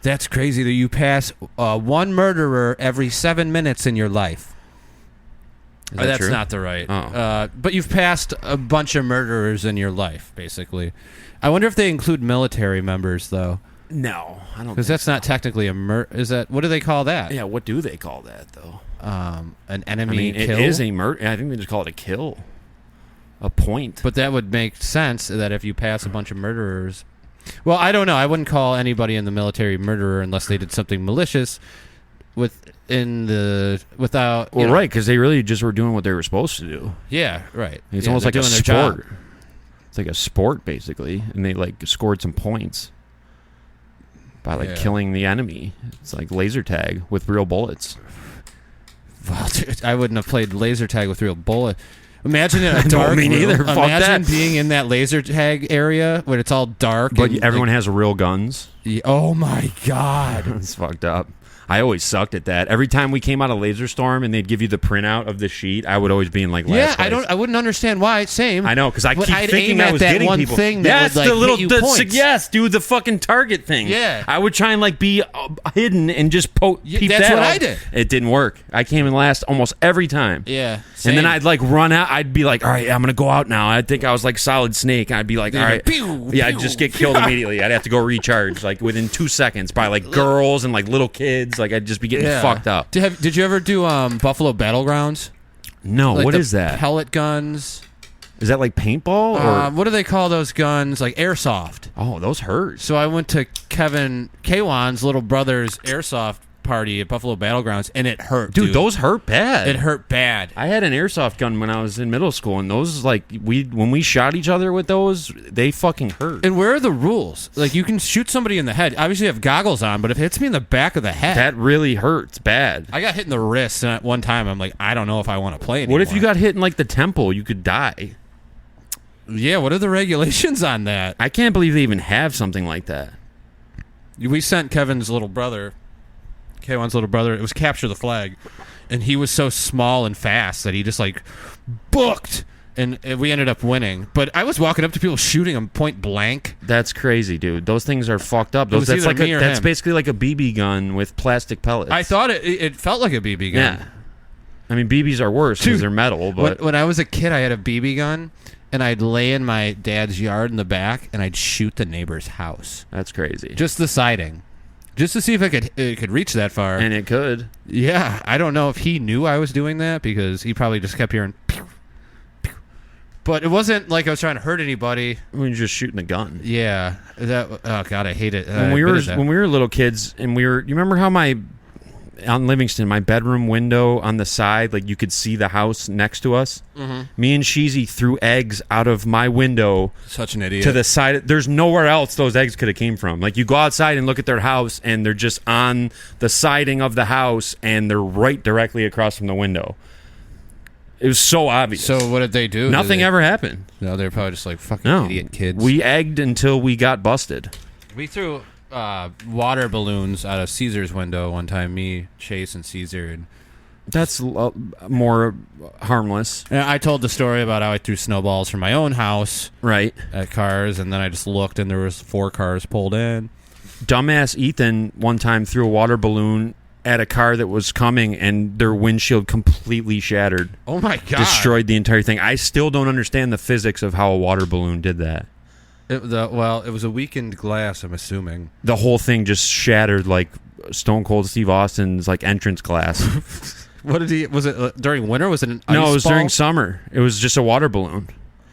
Speaker 3: That's crazy that you pass one murderer every 7 minutes in your life.
Speaker 2: Is that
Speaker 3: That's
Speaker 2: true?
Speaker 3: not the right.
Speaker 2: Oh.
Speaker 3: But you've passed a bunch of murderers in your life, basically. I wonder if they include military members, though.
Speaker 2: No, I don't.
Speaker 3: Because that's not technically a murder. Is that, what do they call that?
Speaker 2: Yeah, what do they call that, though?
Speaker 3: An enemy kill?
Speaker 2: It is a murder. I think they just call it a kill. A point.
Speaker 3: But that would make sense that if you pass a bunch of murderers. Well, I don't know. I wouldn't call anybody in the military murderer unless they did something malicious without.
Speaker 2: Well, right, because they really just were doing what they were supposed to do.
Speaker 3: Yeah, right.
Speaker 2: It's
Speaker 3: Yeah,
Speaker 2: almost
Speaker 3: they're
Speaker 2: like a
Speaker 3: doing their job.
Speaker 2: sport. It's like a sport, basically, and they like scored some points by like killing the enemy. It's like laser tag with real bullets.
Speaker 3: Well, dude, I wouldn't have played laser tag with real bullet. Imagine in a dark
Speaker 2: me neither.
Speaker 3: room.
Speaker 2: Fuck
Speaker 3: Imagine
Speaker 2: that.
Speaker 3: being in that laser tag area when it's all dark.
Speaker 2: But
Speaker 3: and,
Speaker 2: everyone has real guns.
Speaker 3: Oh my god!
Speaker 2: It's fucked up. I always sucked at that. Every time we came out of Laser Storm and they'd give you the printout of the sheet, I would always be in like last place.
Speaker 3: I wouldn't understand why. Same.
Speaker 2: I know, because I
Speaker 3: But
Speaker 2: keep
Speaker 3: I'd
Speaker 2: thinking
Speaker 3: aim
Speaker 2: I
Speaker 3: at
Speaker 2: was
Speaker 3: that
Speaker 2: getting
Speaker 3: one
Speaker 2: people.
Speaker 3: thing that
Speaker 2: yes,
Speaker 3: would, like,
Speaker 2: the little
Speaker 3: hit you points.
Speaker 2: yes, do the fucking target thing.
Speaker 3: Yeah.
Speaker 2: I would try and like be hidden and just peep
Speaker 3: that's
Speaker 2: that
Speaker 3: what
Speaker 2: out.
Speaker 3: I did.
Speaker 2: It didn't work. I came in last almost every time.
Speaker 3: Yeah.
Speaker 2: And then I'd like run out. I'd be like, all right, I'm gonna go out now. I think I was like Solid Snake. I'd be like, all right,
Speaker 3: pew,
Speaker 2: yeah, I'd
Speaker 3: pew.
Speaker 2: just get killed immediately. I'd have to go recharge like within 2 seconds by like girls and like little kids. Like I'd just be getting fucked up.
Speaker 3: Did you ever do Buffalo Battlegrounds?
Speaker 2: No,
Speaker 3: Like
Speaker 2: what
Speaker 3: the
Speaker 2: is that?
Speaker 3: Pellet guns.
Speaker 2: Is that like paintball or?
Speaker 3: What do they call those guns? Like airsoft.
Speaker 2: Oh, those hurt.
Speaker 3: So I went to Kevin K-Wan's little brother's airsoft party at Buffalo Battlegrounds, and it hurt, dude.
Speaker 2: Those hurt bad.
Speaker 3: It hurt bad.
Speaker 2: I had an airsoft gun when I was in middle school, and those like when we shot each other with those, they fucking hurt.
Speaker 3: And where are the rules? Like, you can shoot somebody in the head. Obviously, you have goggles on, but if it hits me in the back of the head,
Speaker 2: That really hurts bad.
Speaker 3: I got hit in the wrist, and at one time, I'm like, I don't know if I want to play anymore.
Speaker 2: What if you got hit in like the temple? You could die.
Speaker 3: Yeah, what are the regulations on that?
Speaker 2: I can't believe they even have something like that.
Speaker 3: We sent Kevin's little brother, K1's little brother, it was Capture the Flag, and he was so small and fast that he just like booked, and we ended up winning. But I was walking up to people shooting them point blank.
Speaker 2: That's crazy, dude. Those things are fucked up.
Speaker 3: was
Speaker 2: That's
Speaker 3: either
Speaker 2: like
Speaker 3: me or
Speaker 2: that's
Speaker 3: him.
Speaker 2: basically like a BB gun with plastic pellets.
Speaker 3: I thought it felt like a BB gun.
Speaker 2: Yeah. I mean, BBs are worse because
Speaker 3: Dude,
Speaker 2: they're metal, but
Speaker 3: When I was a kid, I had a BB gun, and I'd lay in my dad's yard in the back, and I'd shoot the neighbor's house.
Speaker 2: that's crazy.
Speaker 3: Just the siding. Just to see if it could reach that far.
Speaker 2: And it could.
Speaker 3: Yeah, I don't know if he knew I was doing that, because he probably just kept hearing pew, pew. But it wasn't like I was trying to hurt anybody.
Speaker 2: We were just shooting a gun.
Speaker 3: Yeah. Oh god, I hate it.
Speaker 2: When we were little kids, and you remember how on Livingston, my bedroom window on the side, like you could see the house next to us. Mm-hmm. Me and Sheezy threw eggs out of my window
Speaker 3: Such an idiot.
Speaker 2: to the side. There's nowhere else those eggs could have came from. Like you go outside and look at their house, and they're just on the siding of the house, and they're right directly across from the window. It was so obvious.
Speaker 3: So what did they do?
Speaker 2: Nothing ever happened.
Speaker 3: No, they're probably just like fucking
Speaker 2: No,
Speaker 3: idiot kids.
Speaker 2: We egged until we got busted.
Speaker 3: We threw water balloons out of Caesar's window one time, me, Chase, and Caesar. And
Speaker 2: That's more harmless,
Speaker 3: I told the story about how I threw snowballs from my own house
Speaker 2: right?
Speaker 3: at cars, and then I just looked, and there was 4 cars pulled in.
Speaker 2: Dumbass Ethan one time threw a water balloon at a car that was coming, and their windshield completely shattered.
Speaker 3: Oh my god!
Speaker 2: Destroyed the entire thing. I still don't understand the physics of how a water balloon did that.
Speaker 3: It was a weakened glass, I'm assuming.
Speaker 2: The whole thing just shattered like Stone Cold Steve Austin's like entrance glass.
Speaker 3: What did he? Was it during winter? Was it an ice
Speaker 2: No, it was
Speaker 3: ball?
Speaker 2: during summer. It was just a water balloon.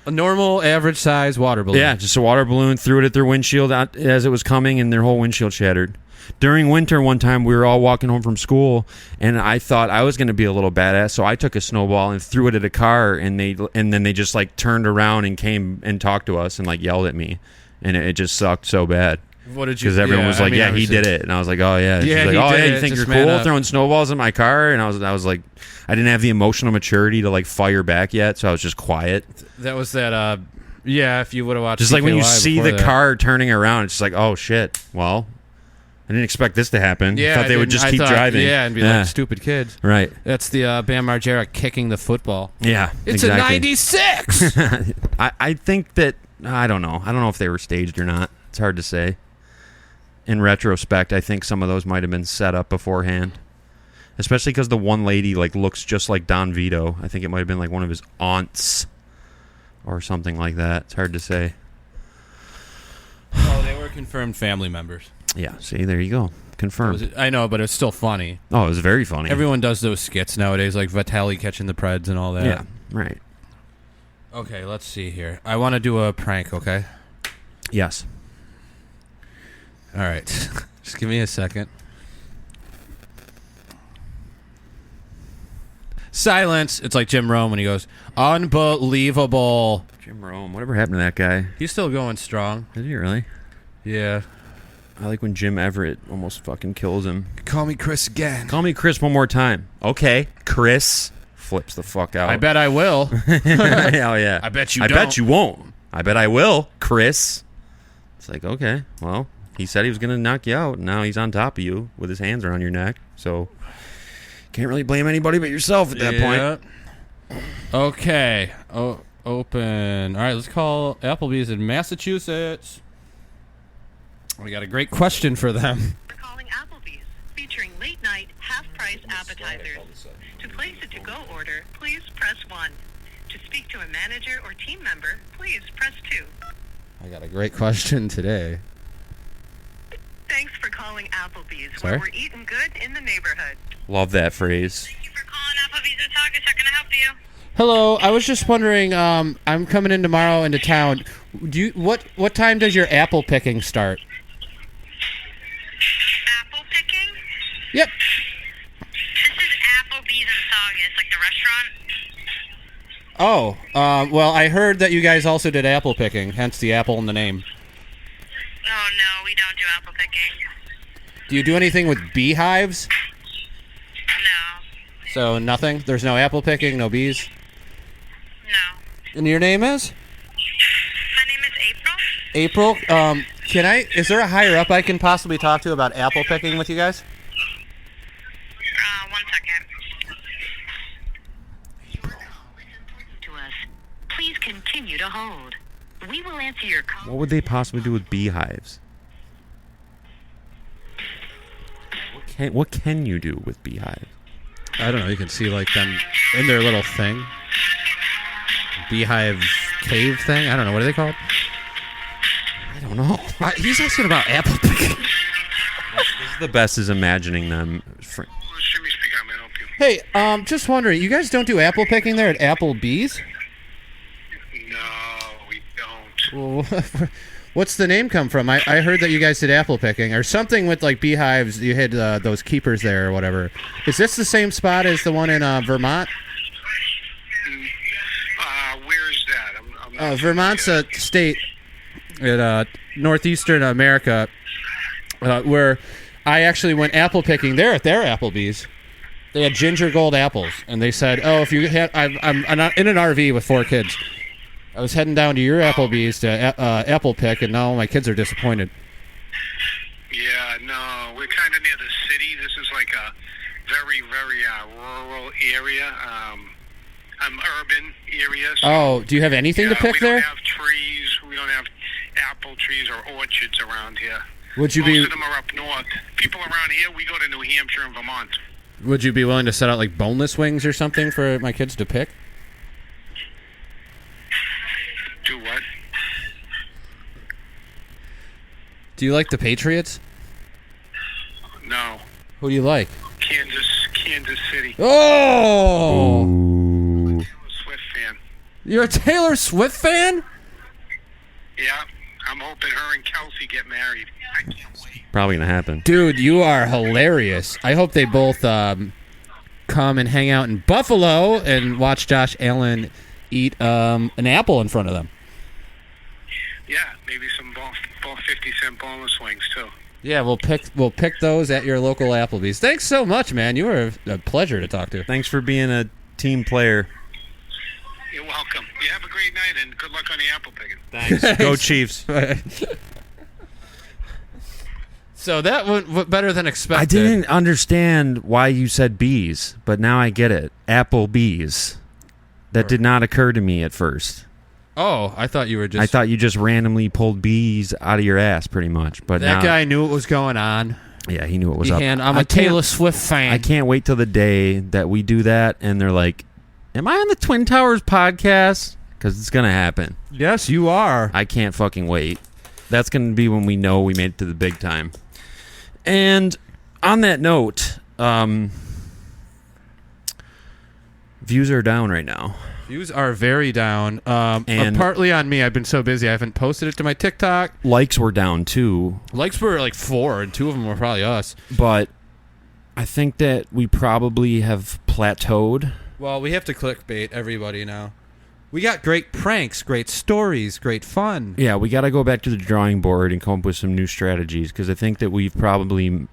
Speaker 3: A normal, average size water balloon.
Speaker 2: Yeah, just a water balloon. Threw it at their windshield out as it was coming, and their whole windshield shattered. During winter, one time we were all walking home from school, and I thought I was going to be a little badass, so I took a snowball and threw it at a car, and then they just like turned around and came and talked to us and like yelled at me, and it just sucked so bad.
Speaker 3: What did you?
Speaker 2: Because everyone was like, "Yeah, he did it," and I was like, "Oh yeah."
Speaker 3: Yeah,
Speaker 2: She's like,
Speaker 3: he
Speaker 2: "Oh
Speaker 3: did
Speaker 2: yeah, you
Speaker 3: it.
Speaker 2: think
Speaker 3: Just
Speaker 2: you're
Speaker 3: man
Speaker 2: cool
Speaker 3: up."
Speaker 2: throwing snowballs in my car?" And I was like, I didn't have the emotional maturity to like fire back yet, so I was just quiet.
Speaker 3: That was that. Yeah, if you would have watched.
Speaker 2: Just like when you
Speaker 3: TKY
Speaker 2: see
Speaker 3: before
Speaker 2: the
Speaker 3: that.
Speaker 2: car turning around, it's just like, "Oh shit!" Well, I didn't expect this to happen.
Speaker 3: Yeah,
Speaker 2: I thought they would just keep driving.
Speaker 3: Yeah, and be like stupid kids.
Speaker 2: Right.
Speaker 3: That's the Bam Margera kicking the football.
Speaker 2: Yeah.
Speaker 3: It's
Speaker 2: exactly.
Speaker 3: a 96.
Speaker 2: I think that I don't know. I don't know if they were staged or not. It's hard to say. In retrospect, I think some of those might have been set up beforehand. Especially because the one lady like looks just like Don Vito. I think it might have been like one of his aunts or something like that. It's hard to say.
Speaker 3: Oh, they were confirmed family members.
Speaker 2: Yeah, see, there you go. Confirmed.
Speaker 3: I know, but it's still funny.
Speaker 2: Oh, it was very funny.
Speaker 3: Everyone does those skits nowadays, like Vitelli catching the Preds and all that.
Speaker 2: Yeah, right.
Speaker 3: Okay, let's see here. I want to do a prank, okay?
Speaker 2: Yes.
Speaker 3: All right. Just give me a second. Silence. It's like Jim Rome when he goes, unbelievable.
Speaker 2: Jim Rome. Whatever happened to that guy?
Speaker 3: He's still going strong.
Speaker 2: Is he really?
Speaker 3: Yeah.
Speaker 2: I like when Jim Everett almost fucking kills him.
Speaker 3: Call me Chris again.
Speaker 2: Call me Chris one more time. Okay, Chris. Flips the fuck out.
Speaker 3: I bet I will.
Speaker 2: Hell yeah.
Speaker 3: I bet you
Speaker 2: I
Speaker 3: don't.
Speaker 2: bet you won't. I bet I will, Chris. It's like, okay, well, he said he was going to knock you out, and now he's on top of you with his hands around your neck. So, can't really blame anybody but yourself at that point.
Speaker 3: Okay. Open. All right, let's call Applebee's in Massachusetts. We got a great question for them.
Speaker 4: We're calling Applebee's, featuring late-night, half-price appetizers. To place a to-go order, please press 1. To speak to a manager or team member, please press 2.
Speaker 3: I got a great question today.
Speaker 4: Thanks for calling Applebee's,
Speaker 3: Sorry?
Speaker 4: where we're eating good in the neighborhood.
Speaker 2: Love that phrase.
Speaker 4: Thank you for calling Applebee's in Saugus. How can I help you?
Speaker 3: Hello, I was just wondering. I'm coming in tomorrow into town. What time does your apple picking start?
Speaker 4: Apple picking?
Speaker 3: Yep.
Speaker 4: This is Applebee's in Saugus, like the restaurant.
Speaker 3: Oh, well, I heard that you guys also did apple picking, hence the apple in the name.
Speaker 4: Oh, no, we don't do apple picking.
Speaker 3: Do you do anything with beehives?
Speaker 4: No.
Speaker 3: So nothing? There's no apple picking, no bees?
Speaker 4: No.
Speaker 3: And your name is?
Speaker 4: My name is April.
Speaker 3: April, is there a higher up I can possibly talk to about apple picking with you guys?
Speaker 4: 1 second. To us. Please continue to hold. We will answer your call.
Speaker 2: What would they possibly do with beehives? What can you do with beehives?
Speaker 3: I don't know. You can see like them in their little thing. Beehive cave thing? I don't know. What are they called?
Speaker 2: I don't know.
Speaker 3: He's asking about apple picking.
Speaker 2: This is the best is imagining them.
Speaker 5: Jimmy speaking, how may I help you?
Speaker 3: Hey, just wondering, you guys don't do apple picking there at Applebee's?
Speaker 5: No, we don't.
Speaker 3: Well, what's the name come from? I heard that you guys did apple picking or something with like beehives. You had those keepers there or whatever. Is this the same spot as the one in Vermont?
Speaker 5: Where is that? I'm not
Speaker 3: Vermont's a state in northeastern America where I actually went apple picking there at their Applebee's. They had ginger gold apples, and they said, "Oh, if you had, I'm in an RV with 4 kids. I was heading down to your Applebee's to apple pick, and now my kids are disappointed."
Speaker 5: Yeah, no, we're kind of near the city. This is like a very, very rural area. Urban area. So,
Speaker 3: Oh, do you have anything to pick
Speaker 5: we
Speaker 3: there?
Speaker 5: don't have trees. We don't have apple trees or orchards around here.
Speaker 3: Would you
Speaker 5: Most
Speaker 3: be
Speaker 5: of them are up north. People around here, we go to New Hampshire and Vermont.
Speaker 3: Would you be willing to set out like boneless wings or something for my kids to pick?
Speaker 5: Do what?
Speaker 3: Do you like the Patriots?
Speaker 5: No.
Speaker 3: Who do you like?
Speaker 5: Kansas City.
Speaker 3: Oh!
Speaker 5: I'm a Swift fan.
Speaker 3: You're a Taylor Swift fan?
Speaker 5: Yeah, I'm hoping her and Kelsey get married. I can't wait.
Speaker 2: Probably gonna happen.
Speaker 3: Dude, you are hilarious. I hope they both come and hang out in Buffalo and watch Josh Allen eat an apple in front of them.
Speaker 5: Yeah, maybe some 50-cent boneless wings, too.
Speaker 3: Yeah, we'll pick those at your local Applebee's. Thanks so much, man. You were a pleasure to talk to.
Speaker 2: Thanks for being a team player.
Speaker 5: You're welcome. You have a great night, and good luck on the apple picking.
Speaker 2: Thanks. Go Chiefs.
Speaker 3: So that went better than expected.
Speaker 2: I didn't understand why you said bees, but now I get it. Applebee's. That did not occur to me at first.
Speaker 3: Oh, I thought you were just...
Speaker 2: I thought you just randomly pulled bees out of your ass, pretty much. But
Speaker 3: that
Speaker 2: now,
Speaker 3: guy knew what was going on.
Speaker 2: Yeah, he knew what was up.
Speaker 3: And I'm a Taylor Swift fan.
Speaker 2: I can't wait till the day that we do that, and they're like, am I on the Twin Towers podcast? Because it's going to happen.
Speaker 3: Yes, you are.
Speaker 2: I can't fucking wait. That's going to be when we know we made it to the big time. And on that note, views are down right now.
Speaker 3: Views are very down. And partly on me. I've been so busy. I haven't posted it to my TikTok.
Speaker 2: Likes were down, too.
Speaker 3: Likes were like 4, and 2 of them were probably us.
Speaker 2: But I think that we probably have plateaued.
Speaker 3: Well, we have to clickbait everybody now. We got great pranks, great stories, great fun.
Speaker 2: Yeah, we got to go back to the drawing board and come up with some new strategies, because I think that we've probably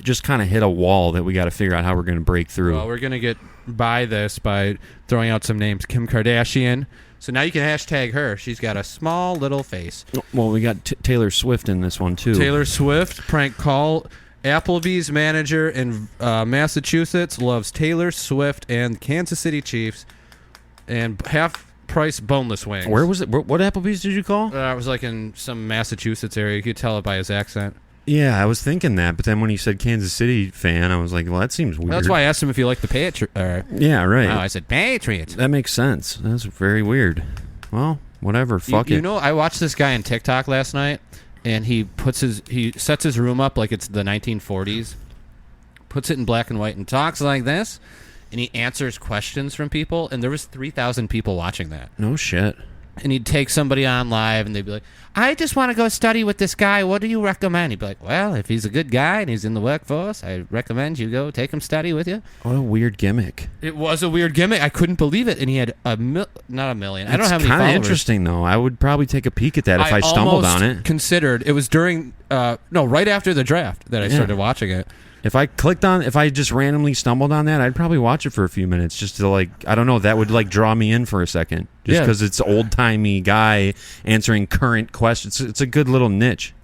Speaker 2: just kind of hit a wall that we got to figure out how we're going to break through.
Speaker 3: Well, we're going to get by this by throwing out some names. Kim Kardashian. So now you can hashtag her. She's got a small little face.
Speaker 2: Well, we got Taylor Swift in this one, too.
Speaker 3: Taylor Swift, prank call. Applebee's manager in Massachusetts loves Taylor Swift and Kansas City Chiefs and half-price boneless wings.
Speaker 2: Where was it? What Applebee's did you call?
Speaker 3: It was like in some Massachusetts area. You could tell it by his accent.
Speaker 2: Yeah, I was thinking that, but then when he said Kansas City fan, I was like, well, that seems weird.
Speaker 3: That's why I asked him if he liked the Patriots.
Speaker 2: Yeah, right.
Speaker 3: No, I said Patriots.
Speaker 2: That makes sense. That's very weird. Well, whatever. Fuck it.
Speaker 3: You know, I watched this guy on TikTok last night, and he sets his room up like it's the 1940s, puts it in black and white, and talks like this, and he answers questions from people, and there was 3,000 people watching that.
Speaker 2: No shit.
Speaker 3: And he'd take somebody on live, and they'd be like, I just want to go study with this guy. What do you recommend? He'd be like, well, if he's a good guy and he's in the workforce, I recommend you go take him study with you.
Speaker 2: What a weird gimmick.
Speaker 3: It was a weird gimmick. I couldn't believe it. And he had not a million. I don't know how many followers.
Speaker 2: It's kind of interesting, though. I would probably take a peek at that if I stumbled on it.
Speaker 3: Considered. It was during, right after the draft that I started watching it.
Speaker 2: If I just randomly stumbled on that, I'd probably watch it for a few minutes just to, like, I don't know, that would, like, draw me in for a second. Just because it's old-timey guy answering current questions. It's a good little niche.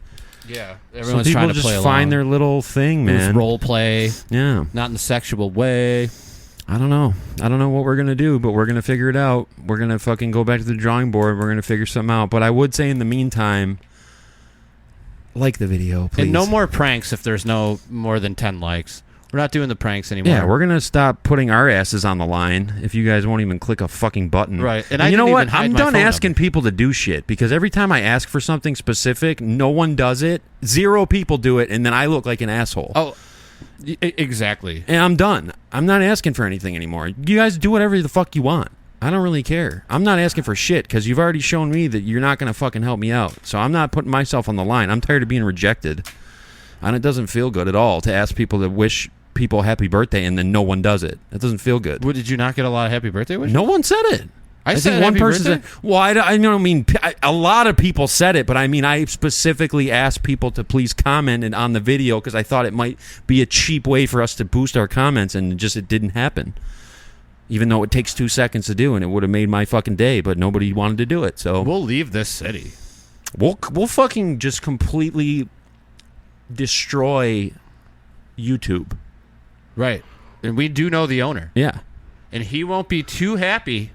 Speaker 3: Yeah.
Speaker 2: Everyone's so people just find their little thing, man.
Speaker 3: It was role play.
Speaker 2: Yeah.
Speaker 3: Not in a sexual way.
Speaker 2: I don't know. I don't know what we're going to do, but we're going to figure it out. We're going to fucking go back to the drawing board. We're going to figure something out. But I would say in the meantime, like the video, please.
Speaker 3: And no more pranks if there's no more than 10 likes. We're not doing the pranks anymore.
Speaker 2: Yeah, we're going to stop putting our asses on the line if you guys won't even click a fucking button.
Speaker 3: Right.
Speaker 2: And you know what? I'm done asking people to do shit because every time I ask for something specific, no one does it. 0 people do it, and then I look like an asshole.
Speaker 3: Oh, exactly.
Speaker 2: And I'm done. I'm not asking for anything anymore. You guys do whatever the fuck you want. I don't really care. I'm not asking for shit because you've already shown me that you're not going to fucking help me out. So I'm not putting myself on the line. I'm tired of being rejected. And it doesn't feel good at all to ask people to wish people happy birthday and then no one does it. That doesn't feel good.
Speaker 3: What, did you not get a lot of happy birthday wishes?
Speaker 2: No one said it.
Speaker 3: I said think one person said,
Speaker 2: well, I don't mean a lot of people said it, but I mean I specifically asked people to please comment on the video because I thought it might be a cheap way for us to boost our comments, and it didn't happen. Even though it takes 2 seconds to do, and it would have made my fucking day, but nobody wanted to do it. So
Speaker 3: we'll leave this city.
Speaker 2: We'll fucking just completely destroy YouTube.
Speaker 3: Right. And we do know the owner.
Speaker 2: Yeah.
Speaker 3: And he won't be too happy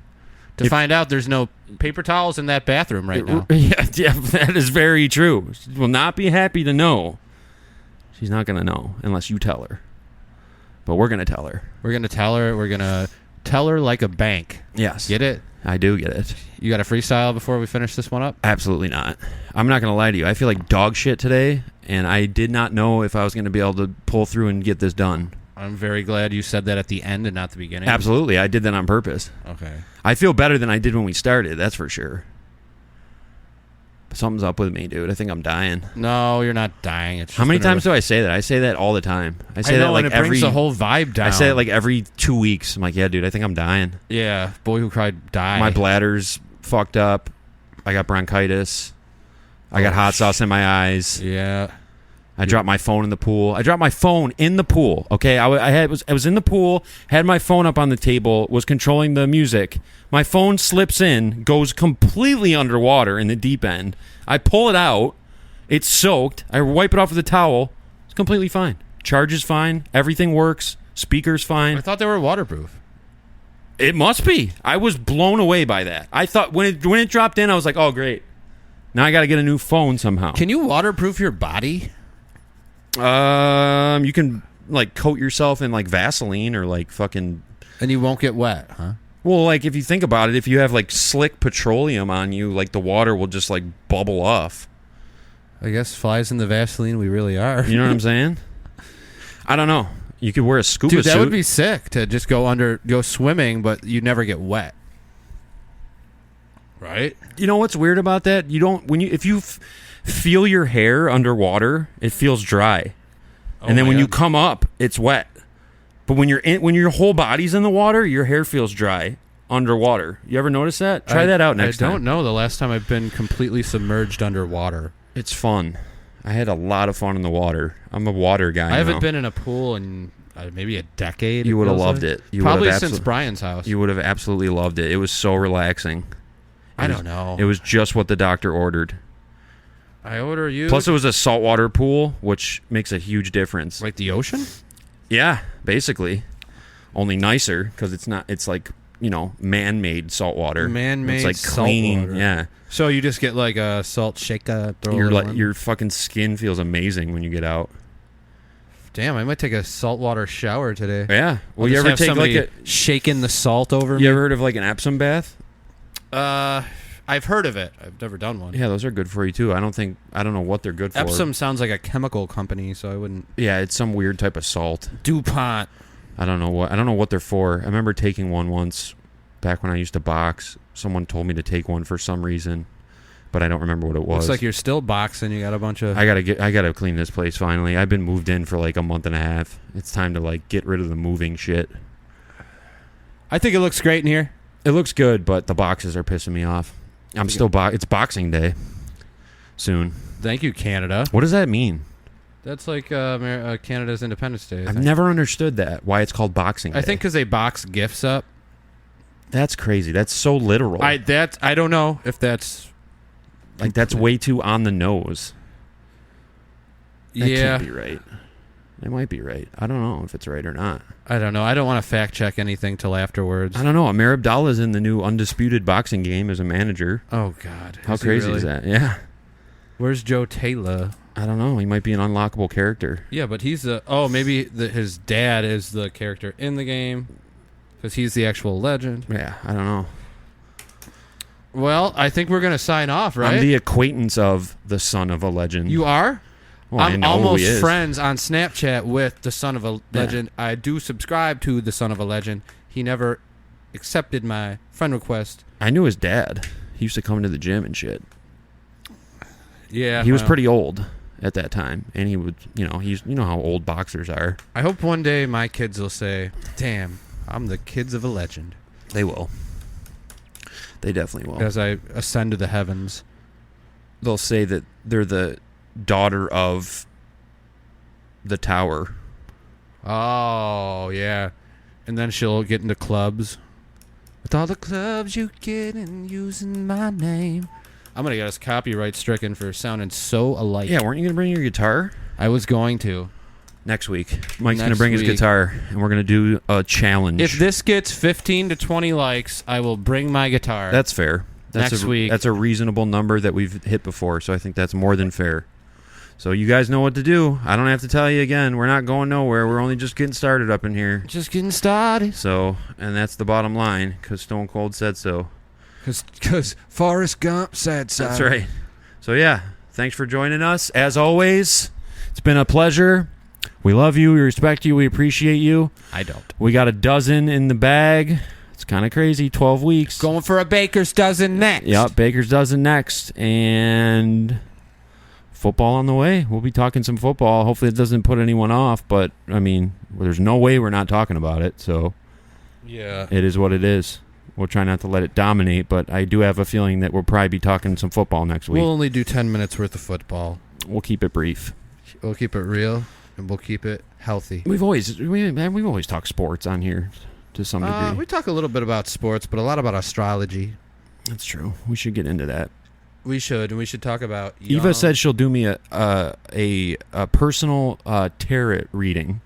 Speaker 3: to find out there's no paper towels in that bathroom right now.
Speaker 2: Yeah, that is very true. She will not be happy to know. She's not going to know unless you tell her. But we're going to tell her.
Speaker 3: We're going to tell her. We're going to tell her like a bank.
Speaker 2: Yes.
Speaker 3: Get it?
Speaker 2: I do get it.
Speaker 3: You got a freestyle before we finish this one up?
Speaker 2: Absolutely not. I'm not going to lie to you. I feel like dog shit today, and I did not know if I was going to be able to pull through and get this done.
Speaker 3: I'm very glad you said that at the end and not the beginning.
Speaker 2: Absolutely. I did that on purpose.
Speaker 3: Okay.
Speaker 2: I feel better than I did when we started, that's for sure. Something's up with me, dude. I think I'm dying.
Speaker 3: No, you're not dying. It's just
Speaker 2: How many times do I say that? I say that all the time. I say that like
Speaker 3: and it
Speaker 2: every
Speaker 3: brings the whole vibe down.
Speaker 2: I say it like every 2 weeks. I'm like, yeah, dude, I think I'm dying.
Speaker 3: yeah, boy who cried died.
Speaker 2: My bladder's fucked up. I got bronchitis. I got hot sauce in my eyes.
Speaker 3: Yeah.
Speaker 2: I dropped my phone in the pool. I dropped my phone in the pool. Okay, I was in the pool, had my phone up on the table, was controlling the music. My phone slips in, goes completely underwater in the deep end. I pull it out. It's soaked. I wipe it off with a towel. It's completely fine. Charge is fine. Everything works. Speaker's fine.
Speaker 3: I thought they were waterproof.
Speaker 2: It must be. I was blown away by that. I thought when it dropped in, I was like, oh great. Now I got to get a new phone somehow.
Speaker 3: Can you waterproof your body?
Speaker 2: You can like coat yourself in like Vaseline or like fucking.
Speaker 3: And you won't get wet, huh?
Speaker 2: Well, like if you think about it, if you have like slick petroleum on you, like the water will just like bubble off.
Speaker 3: I guess flies in the Vaseline we really are.
Speaker 2: You know what I'm saying? I don't know. You could wear a scuba
Speaker 3: Dude,
Speaker 2: suit.
Speaker 3: that would be sick to just go swimming, but you never get wet. Right?
Speaker 2: You know what's weird about that? You don't if you feel your hair underwater, it feels dry, and then when you come up, it's wet. But when your whole body's in the water, your hair feels dry underwater. You ever notice that? Try that out next time.
Speaker 3: I don't know the last time I've been completely submerged underwater.
Speaker 2: It's fun. I had a lot of fun in the water. I'm a water guy.
Speaker 3: I haven't been in a pool in maybe a decade.
Speaker 2: You would have loved it.
Speaker 3: Probably since Brian's house.
Speaker 2: You would have absolutely loved it. It was so relaxing.
Speaker 3: I don't know.
Speaker 2: It was just what the doctor ordered.
Speaker 3: I order you.
Speaker 2: Plus, it was a saltwater pool, which makes a huge difference.
Speaker 3: Like the ocean?
Speaker 2: Yeah, basically. Only nicer because it's not. It's like man-made saltwater.
Speaker 3: Man-made
Speaker 2: it's like clean.
Speaker 3: saltwater.
Speaker 2: Yeah.
Speaker 3: So you just get like a salt shaker.
Speaker 2: Your fucking skin feels amazing when you get out.
Speaker 3: Damn, I might take a saltwater shower today.
Speaker 2: Yeah. Well,
Speaker 3: I'll
Speaker 2: you
Speaker 3: just
Speaker 2: ever
Speaker 3: have
Speaker 2: take
Speaker 3: somebody
Speaker 2: like
Speaker 3: shaking the salt over me?
Speaker 2: You ever heard of like an Epsom bath?
Speaker 3: I've heard of it. I've never done one.
Speaker 2: Yeah, those are good for you too. I don't know what they're good for.
Speaker 3: Epsom sounds like a chemical company, so I wouldn't.
Speaker 2: Yeah, it's some weird type of salt.
Speaker 3: DuPont.
Speaker 2: I don't know what they're for. I remember taking one once back when I used to box. Someone told me to take one for some reason, but I don't remember what it was.
Speaker 3: Looks like you're still boxing. You got a bunch of.
Speaker 2: I gotta clean this place finally. I've been moved in for like a month and a half. It's time to like get rid of the moving shit.
Speaker 3: I think it looks great in here.
Speaker 2: It looks good, but the boxes are pissing me off. I'm still it's Boxing Day soon.
Speaker 3: Thank you, Canada.
Speaker 2: What does that mean?
Speaker 3: That's like Canada's Independence Day.
Speaker 2: I've never understood that. Why it's called Boxing Day.
Speaker 3: I think because they box gifts up.
Speaker 2: That's crazy. That's so literal.
Speaker 3: I don't know if that's
Speaker 2: like that's way too on the nose. That can't be right. It might be right. I don't know if it's right or not.
Speaker 3: I don't know. I don't want to fact check anything till afterwards.
Speaker 2: I don't know. Amir Abdallah's in the new Undisputed boxing game as a manager.
Speaker 3: Oh God!
Speaker 2: How crazy is that? Yeah.
Speaker 3: Where's Joe Taylor?
Speaker 2: I don't know. He might be an unlockable character.
Speaker 3: Yeah, but he's maybe his dad is the character in the game because he's the actual legend.
Speaker 2: Yeah, I don't know.
Speaker 3: Well, I think we're gonna sign off, right?
Speaker 2: I'm the acquaintance of the son of a legend.
Speaker 3: You are?
Speaker 2: Well, I
Speaker 3: I'm
Speaker 2: know who
Speaker 3: almost
Speaker 2: he is.
Speaker 3: friends on Snapchat with the son of a legend. Yeah. I do subscribe to the son of a legend. He never accepted my friend request.
Speaker 2: I knew his dad. He used to come to the gym and shit.
Speaker 3: Yeah,
Speaker 2: he was pretty old at that time, and he would, he's how old boxers are.
Speaker 3: I hope one day my kids will say, "Damn, I'm the kids of a legend."
Speaker 2: They will. They definitely will.
Speaker 3: As I ascend to the heavens,
Speaker 2: they'll say that they're the daughter of the tower.
Speaker 3: Oh, yeah. And then she'll get into clubs. With all the clubs you get in using my name. I'm going to get us copyright stricken for sounding so alike.
Speaker 2: Yeah, weren't you going to bring your guitar?
Speaker 3: I was going to.
Speaker 2: Next week. Mike's going to bring his guitar, and we're going to do a challenge.
Speaker 3: If this gets 15 to 20 likes, I will bring my guitar.
Speaker 2: That's fair.
Speaker 3: Next week.
Speaker 2: That's a reasonable number that we've hit before, so I think that's more than fair. So you guys know what to do. I don't have to tell you again. We're not going nowhere. We're only just getting started up in here.
Speaker 3: Just getting started.
Speaker 2: So, and that's the bottom line, because Stone Cold said so.
Speaker 3: Because Forrest Gump said so.
Speaker 2: That's right. So, yeah, thanks for joining us. As always, it's been a pleasure. We love you. We respect you. We appreciate you.
Speaker 3: I don't.
Speaker 2: We got a dozen in the bag. It's kind of crazy. 12 weeks.
Speaker 3: Going for a baker's dozen next.
Speaker 2: Yep, baker's dozen next. And football on the way. We'll be talking some football. Hopefully it doesn't put anyone off. But, I mean, there's no way we're not talking about it. So
Speaker 3: Yeah.
Speaker 2: it is what it is. We'll try not to let it dominate. But I do have a feeling that we'll probably be talking some football next week.
Speaker 3: We'll only do 10 minutes worth of football.
Speaker 2: We'll keep it brief.
Speaker 3: We'll keep it real, and we'll keep it healthy.
Speaker 2: We've always talked sports on here to some degree.
Speaker 3: We talk a little bit about sports, but a lot about astrology.
Speaker 2: That's true. We should get into that.
Speaker 3: We should, and we should talk about.
Speaker 2: Eva said she'll do me a personal tarot reading.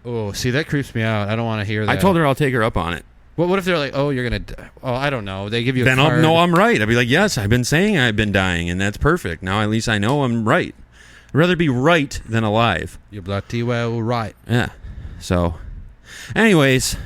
Speaker 3: Oh, see, that creeps me out. I don't want to hear that.
Speaker 2: I told her I'll take her up on it.
Speaker 3: What if they're like, oh, you're gonna? Oh, I don't know. They give you.
Speaker 2: Then
Speaker 3: a card.
Speaker 2: I'll know I'm right. I'll be like, yes, I've been saying I've been dying, and that's perfect. Now at least I know I'm right. I'd rather be right than alive.
Speaker 3: You're bloody well right.
Speaker 2: Yeah. So, anyways,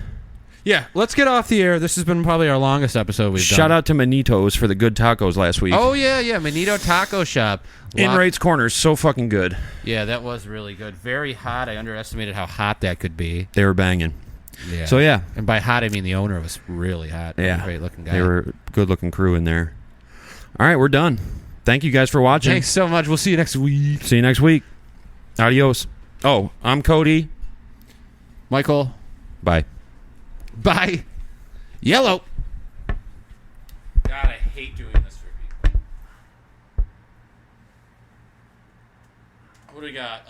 Speaker 3: Yeah, let's get off the air. This has been probably our longest episode we've done.
Speaker 2: shout out to Manitos for the good tacos last week.
Speaker 3: Oh yeah, Manito Taco Shop.
Speaker 2: In Wright's Corners, so fucking good.
Speaker 3: Yeah, that was really good. Very hot. I underestimated how hot that could be.
Speaker 2: They were banging.
Speaker 3: Yeah.
Speaker 2: So yeah,
Speaker 3: And by hot, I mean the owner was really hot.
Speaker 2: yeah,
Speaker 3: Great looking guy.
Speaker 2: They were a good looking crew in there. All right, we're done. Thank you guys for watching.
Speaker 3: Thanks so much. We'll see you next week.
Speaker 2: See you next week. Adios. Oh, I'm Cody.
Speaker 3: Michael.
Speaker 2: Bye.
Speaker 3: Bye. Yellow. God, I hate doing this for people. What do we got?